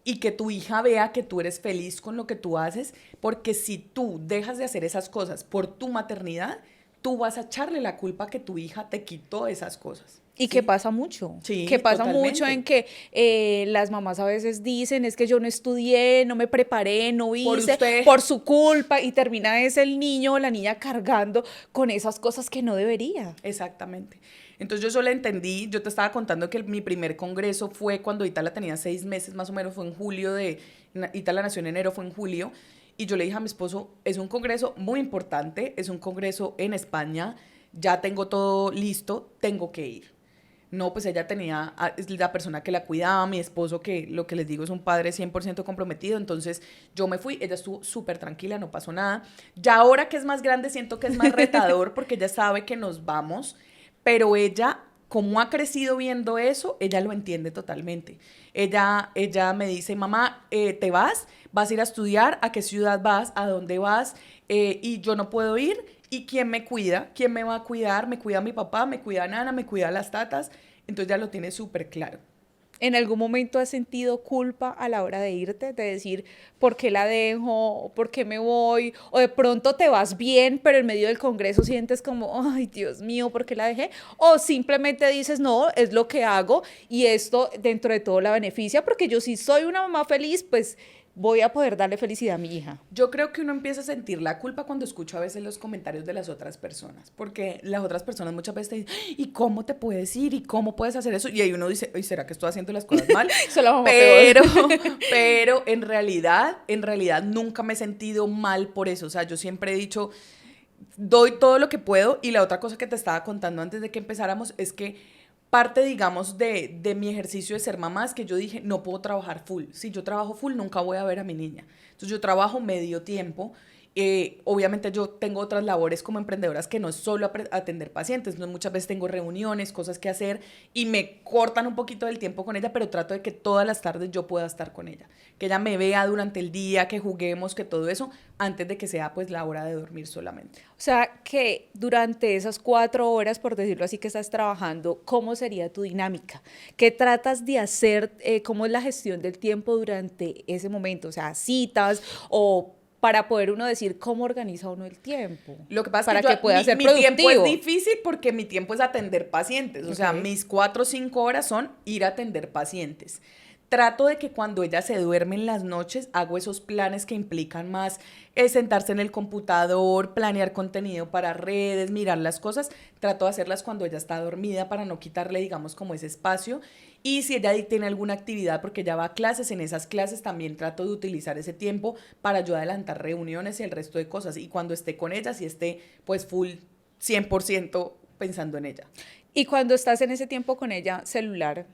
y que tu hija vea que tú eres feliz con lo que tú haces, porque si tú dejas de hacer esas cosas por tu maternidad, tú vas a echarle la culpa que tu hija te quitó esas cosas. Y ¿Sí? que Sí, pasa mucho en totalmente. que las mamás a veces dicen, es que yo no estudié, no me preparé, no Por hice, usted. por su culpa, y termina es el niño o la niña cargando con esas cosas que no debería. Exactamente. Entonces yo solo entendí, yo te estaba contando que mi primer congreso fue cuando Itala tenía 6 meses, más o menos fue en julio Itala nació en enero, fue en julio, y yo le dije a mi esposo, es un congreso muy importante, es un congreso en España, ya tengo todo listo, tengo que ir. No, pues ella tenía es la persona que la cuidaba, mi esposo que lo que les digo es un padre 100% comprometido, entonces yo me fui, ella estuvo súper tranquila, no pasó nada. Ya ahora que es más grande siento que es más retador porque ella sabe que nos vamos, pero ella, como ha crecido viendo eso, ella lo entiende totalmente. Ella me dice, mamá, ¿te vas? ¿Vas a ir a estudiar? ¿A qué ciudad vas? ¿A dónde vas? Y yo no puedo ir. ¿Y quién me cuida? ¿Quién me va a cuidar? ¿Me cuida mi papá? ¿Me cuida Nana? ¿Me cuida las tatas? Entonces ya lo tiene súper claro. ¿En algún momento has sentido culpa a la hora de irte? De decir, ¿por qué la dejo? ¿Por qué me voy? O de pronto te vas bien, pero en medio del congreso sientes como, ay, Dios mío, ¿por qué la dejé? O simplemente dices, no, es lo que hago y esto dentro de todo la beneficia, porque yo si soy una mamá feliz, pues voy a poder darle felicidad a mi hija. Yo creo que uno empieza a sentir la culpa cuando escucha a veces los comentarios de las otras personas, porque las otras personas muchas veces te dicen, ¿y cómo te puedes ir? ¿Y cómo puedes hacer eso? Y ahí uno dice, ¿será que estoy haciendo las cosas mal? Soy la mamá peor. Pero, pero en realidad nunca me he sentido mal por eso. O sea, yo siempre he dicho, doy todo lo que puedo. Y la otra cosa que te estaba contando antes de que empezáramos es que parte, digamos, de mi ejercicio de ser mamá es que yo dije, no puedo trabajar full. Si yo trabajo full, nunca voy a ver a mi niña. Entonces yo trabajo medio tiempo. Obviamente yo tengo otras labores como emprendedoras que no es solo atender pacientes, no, muchas veces tengo reuniones, cosas que hacer y me cortan un poquito del tiempo con ella, pero trato de que todas las tardes yo pueda estar con ella, que ella me vea durante el día, que juguemos, que todo eso, antes de que sea pues la hora de dormir solamente. O sea, que durante esas 4 horas, por decirlo así, que estás trabajando, ¿cómo sería tu dinámica? ¿Qué tratas de hacer? ¿Cómo es la gestión del tiempo durante ese momento? O sea, citas o para poder uno decir cómo organiza uno el tiempo, Lo que pasa es para que yo, que pueda ser mi tiempo es productivo. difícil porque mi tiempo es atender pacientes. O sea, Ok. mis 4 o 5 horas son ir a atender pacientes. Trato de que cuando ella se duerme en las noches, hago esos planes que implican más sentarse en el computador, planear contenido para redes, mirar las cosas. Trato de hacerlas cuando ella está dormida para no quitarle, digamos, como ese espacio. Y si ella tiene alguna actividad, porque ella va a clases, en esas clases también trato de utilizar ese tiempo para yo adelantar reuniones y el resto de cosas. Y cuando esté con ella, si esté pues full 100% pensando en ella. Y cuando estás en ese tiempo con ella, celular,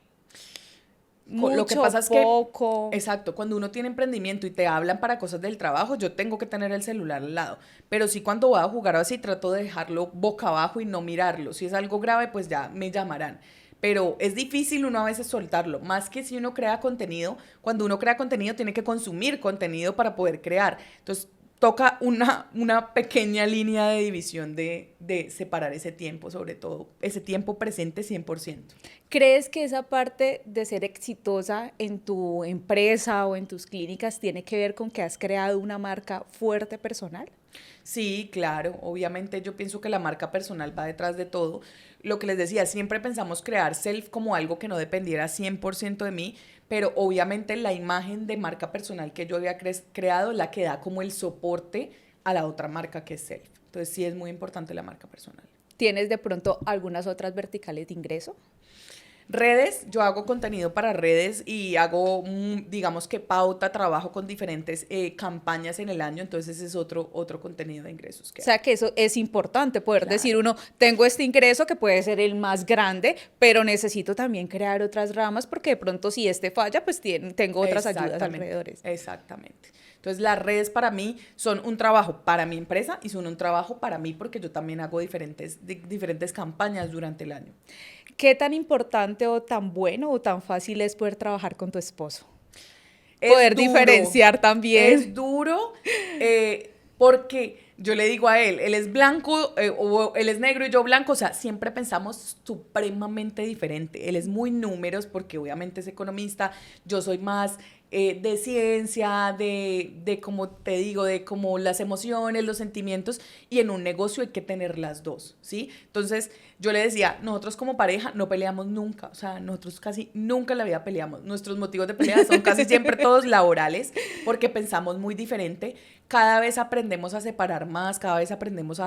Lo que mucho, pasa es que, poco. exacto, cuando uno tiene emprendimiento y te hablan para cosas del trabajo, yo tengo que tener el celular al lado. Pero sí cuando voy a jugar así, trato de dejarlo boca abajo y no mirarlo. Si es algo grave, pues ya me llamarán. Pero es difícil uno a veces soltarlo, más que si uno crea contenido. Cuando uno crea contenido, tiene que consumir contenido para poder crear. Entonces, toca una pequeña línea de división de separar ese tiempo, sobre todo ese tiempo presente 100%. ¿Crees que esa parte de ser exitosa en tu empresa o en tus clínicas tiene que ver con que has creado una marca fuerte personal? Sí, claro, obviamente yo pienso que la marca personal va detrás de todo. Lo que les decía, siempre pensamos crear self como algo que no dependiera 100% de mí, pero obviamente la imagen de marca personal que yo había creado la que da como el soporte a la otra marca que es self. Entonces sí es muy importante la marca personal. ¿Tienes de pronto algunas otras verticales de ingreso? Redes, yo hago contenido para redes y hago, digamos que pauta, trabajo con diferentes campañas en el año, entonces ese es otro contenido de ingresos O que sea hago. que eso es importante, poder decir Claro, uno, tengo este ingreso que puede ser el más grande, pero necesito también crear otras ramas porque de pronto si este falla, pues tengo otras ayudas exactamente, alrededores. exactamente. Entonces las redes para mí son un trabajo para mi empresa y son un trabajo para mí porque yo también hago diferentes campañas durante el año. ¿Qué tan importante o tan bueno o tan fácil es poder trabajar con tu esposo? Es Poder duro, diferenciar es también. duro porque yo le digo a él es blanco o él es negro y yo blanco, o sea, siempre pensamos supremamente diferente. Él es muy números porque obviamente es economista, yo soy más de ciencia, de como te digo, de como las emociones, los sentimientos, y en un negocio hay que tener las dos, ¿sí? Entonces yo le decía, nosotros como pareja no peleamos nunca, o sea, nosotros casi nunca en la vida peleamos. Nuestros motivos de pelea son casi siempre todos laborales porque pensamos muy diferente. Cada vez aprendemos a separar más, cada vez aprendemos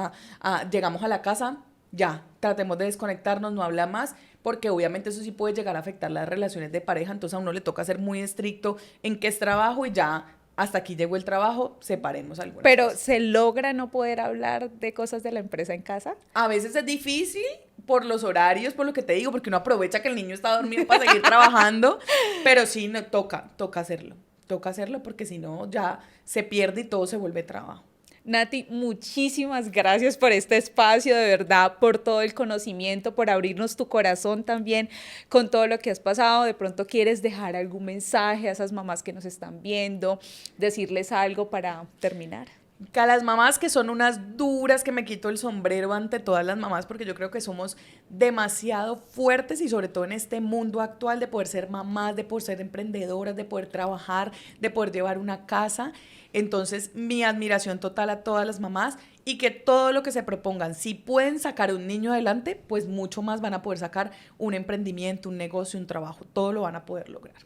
llegamos a la casa, ya, tratemos de desconectarnos, no habla más, porque obviamente eso sí puede llegar a afectar las relaciones de pareja, entonces a uno le toca ser muy estricto en qué es trabajo y ya hasta aquí llegó el trabajo, separemos algunas Pero cosas. ¿se logra no poder hablar de cosas de la empresa en casa? A veces es difícil por los horarios, por lo que te digo, porque uno aprovecha que el niño está dormido para seguir trabajando, pero sí, no, toca hacerlo porque si no ya se pierde y todo se vuelve trabajo. Nati, muchísimas gracias por este espacio, de verdad, por todo el conocimiento, por abrirnos tu corazón también con todo lo que has pasado. De pronto quieres dejar algún mensaje a esas mamás que nos están viendo, decirles algo para terminar. Que a las mamás que son unas duras, que me quito el sombrero ante todas las mamás, porque yo creo que somos demasiado fuertes y sobre todo en este mundo actual de poder ser mamás, de poder ser emprendedoras, de poder trabajar, de poder llevar una casa. Entonces, mi admiración total a todas las mamás y que todo lo que se propongan, si pueden sacar un niño adelante, pues mucho más van a poder sacar un emprendimiento, un negocio, un trabajo, todo lo van a poder lograr.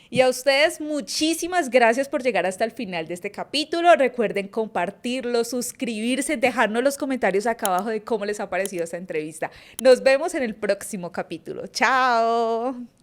Y a ustedes muchísimas gracias por llegar hasta el final de este capítulo. Recuerden compartirlo, suscribirse, dejarnos los comentarios acá abajo de cómo les ha parecido esta entrevista. Nos vemos en el próximo capítulo. Chao.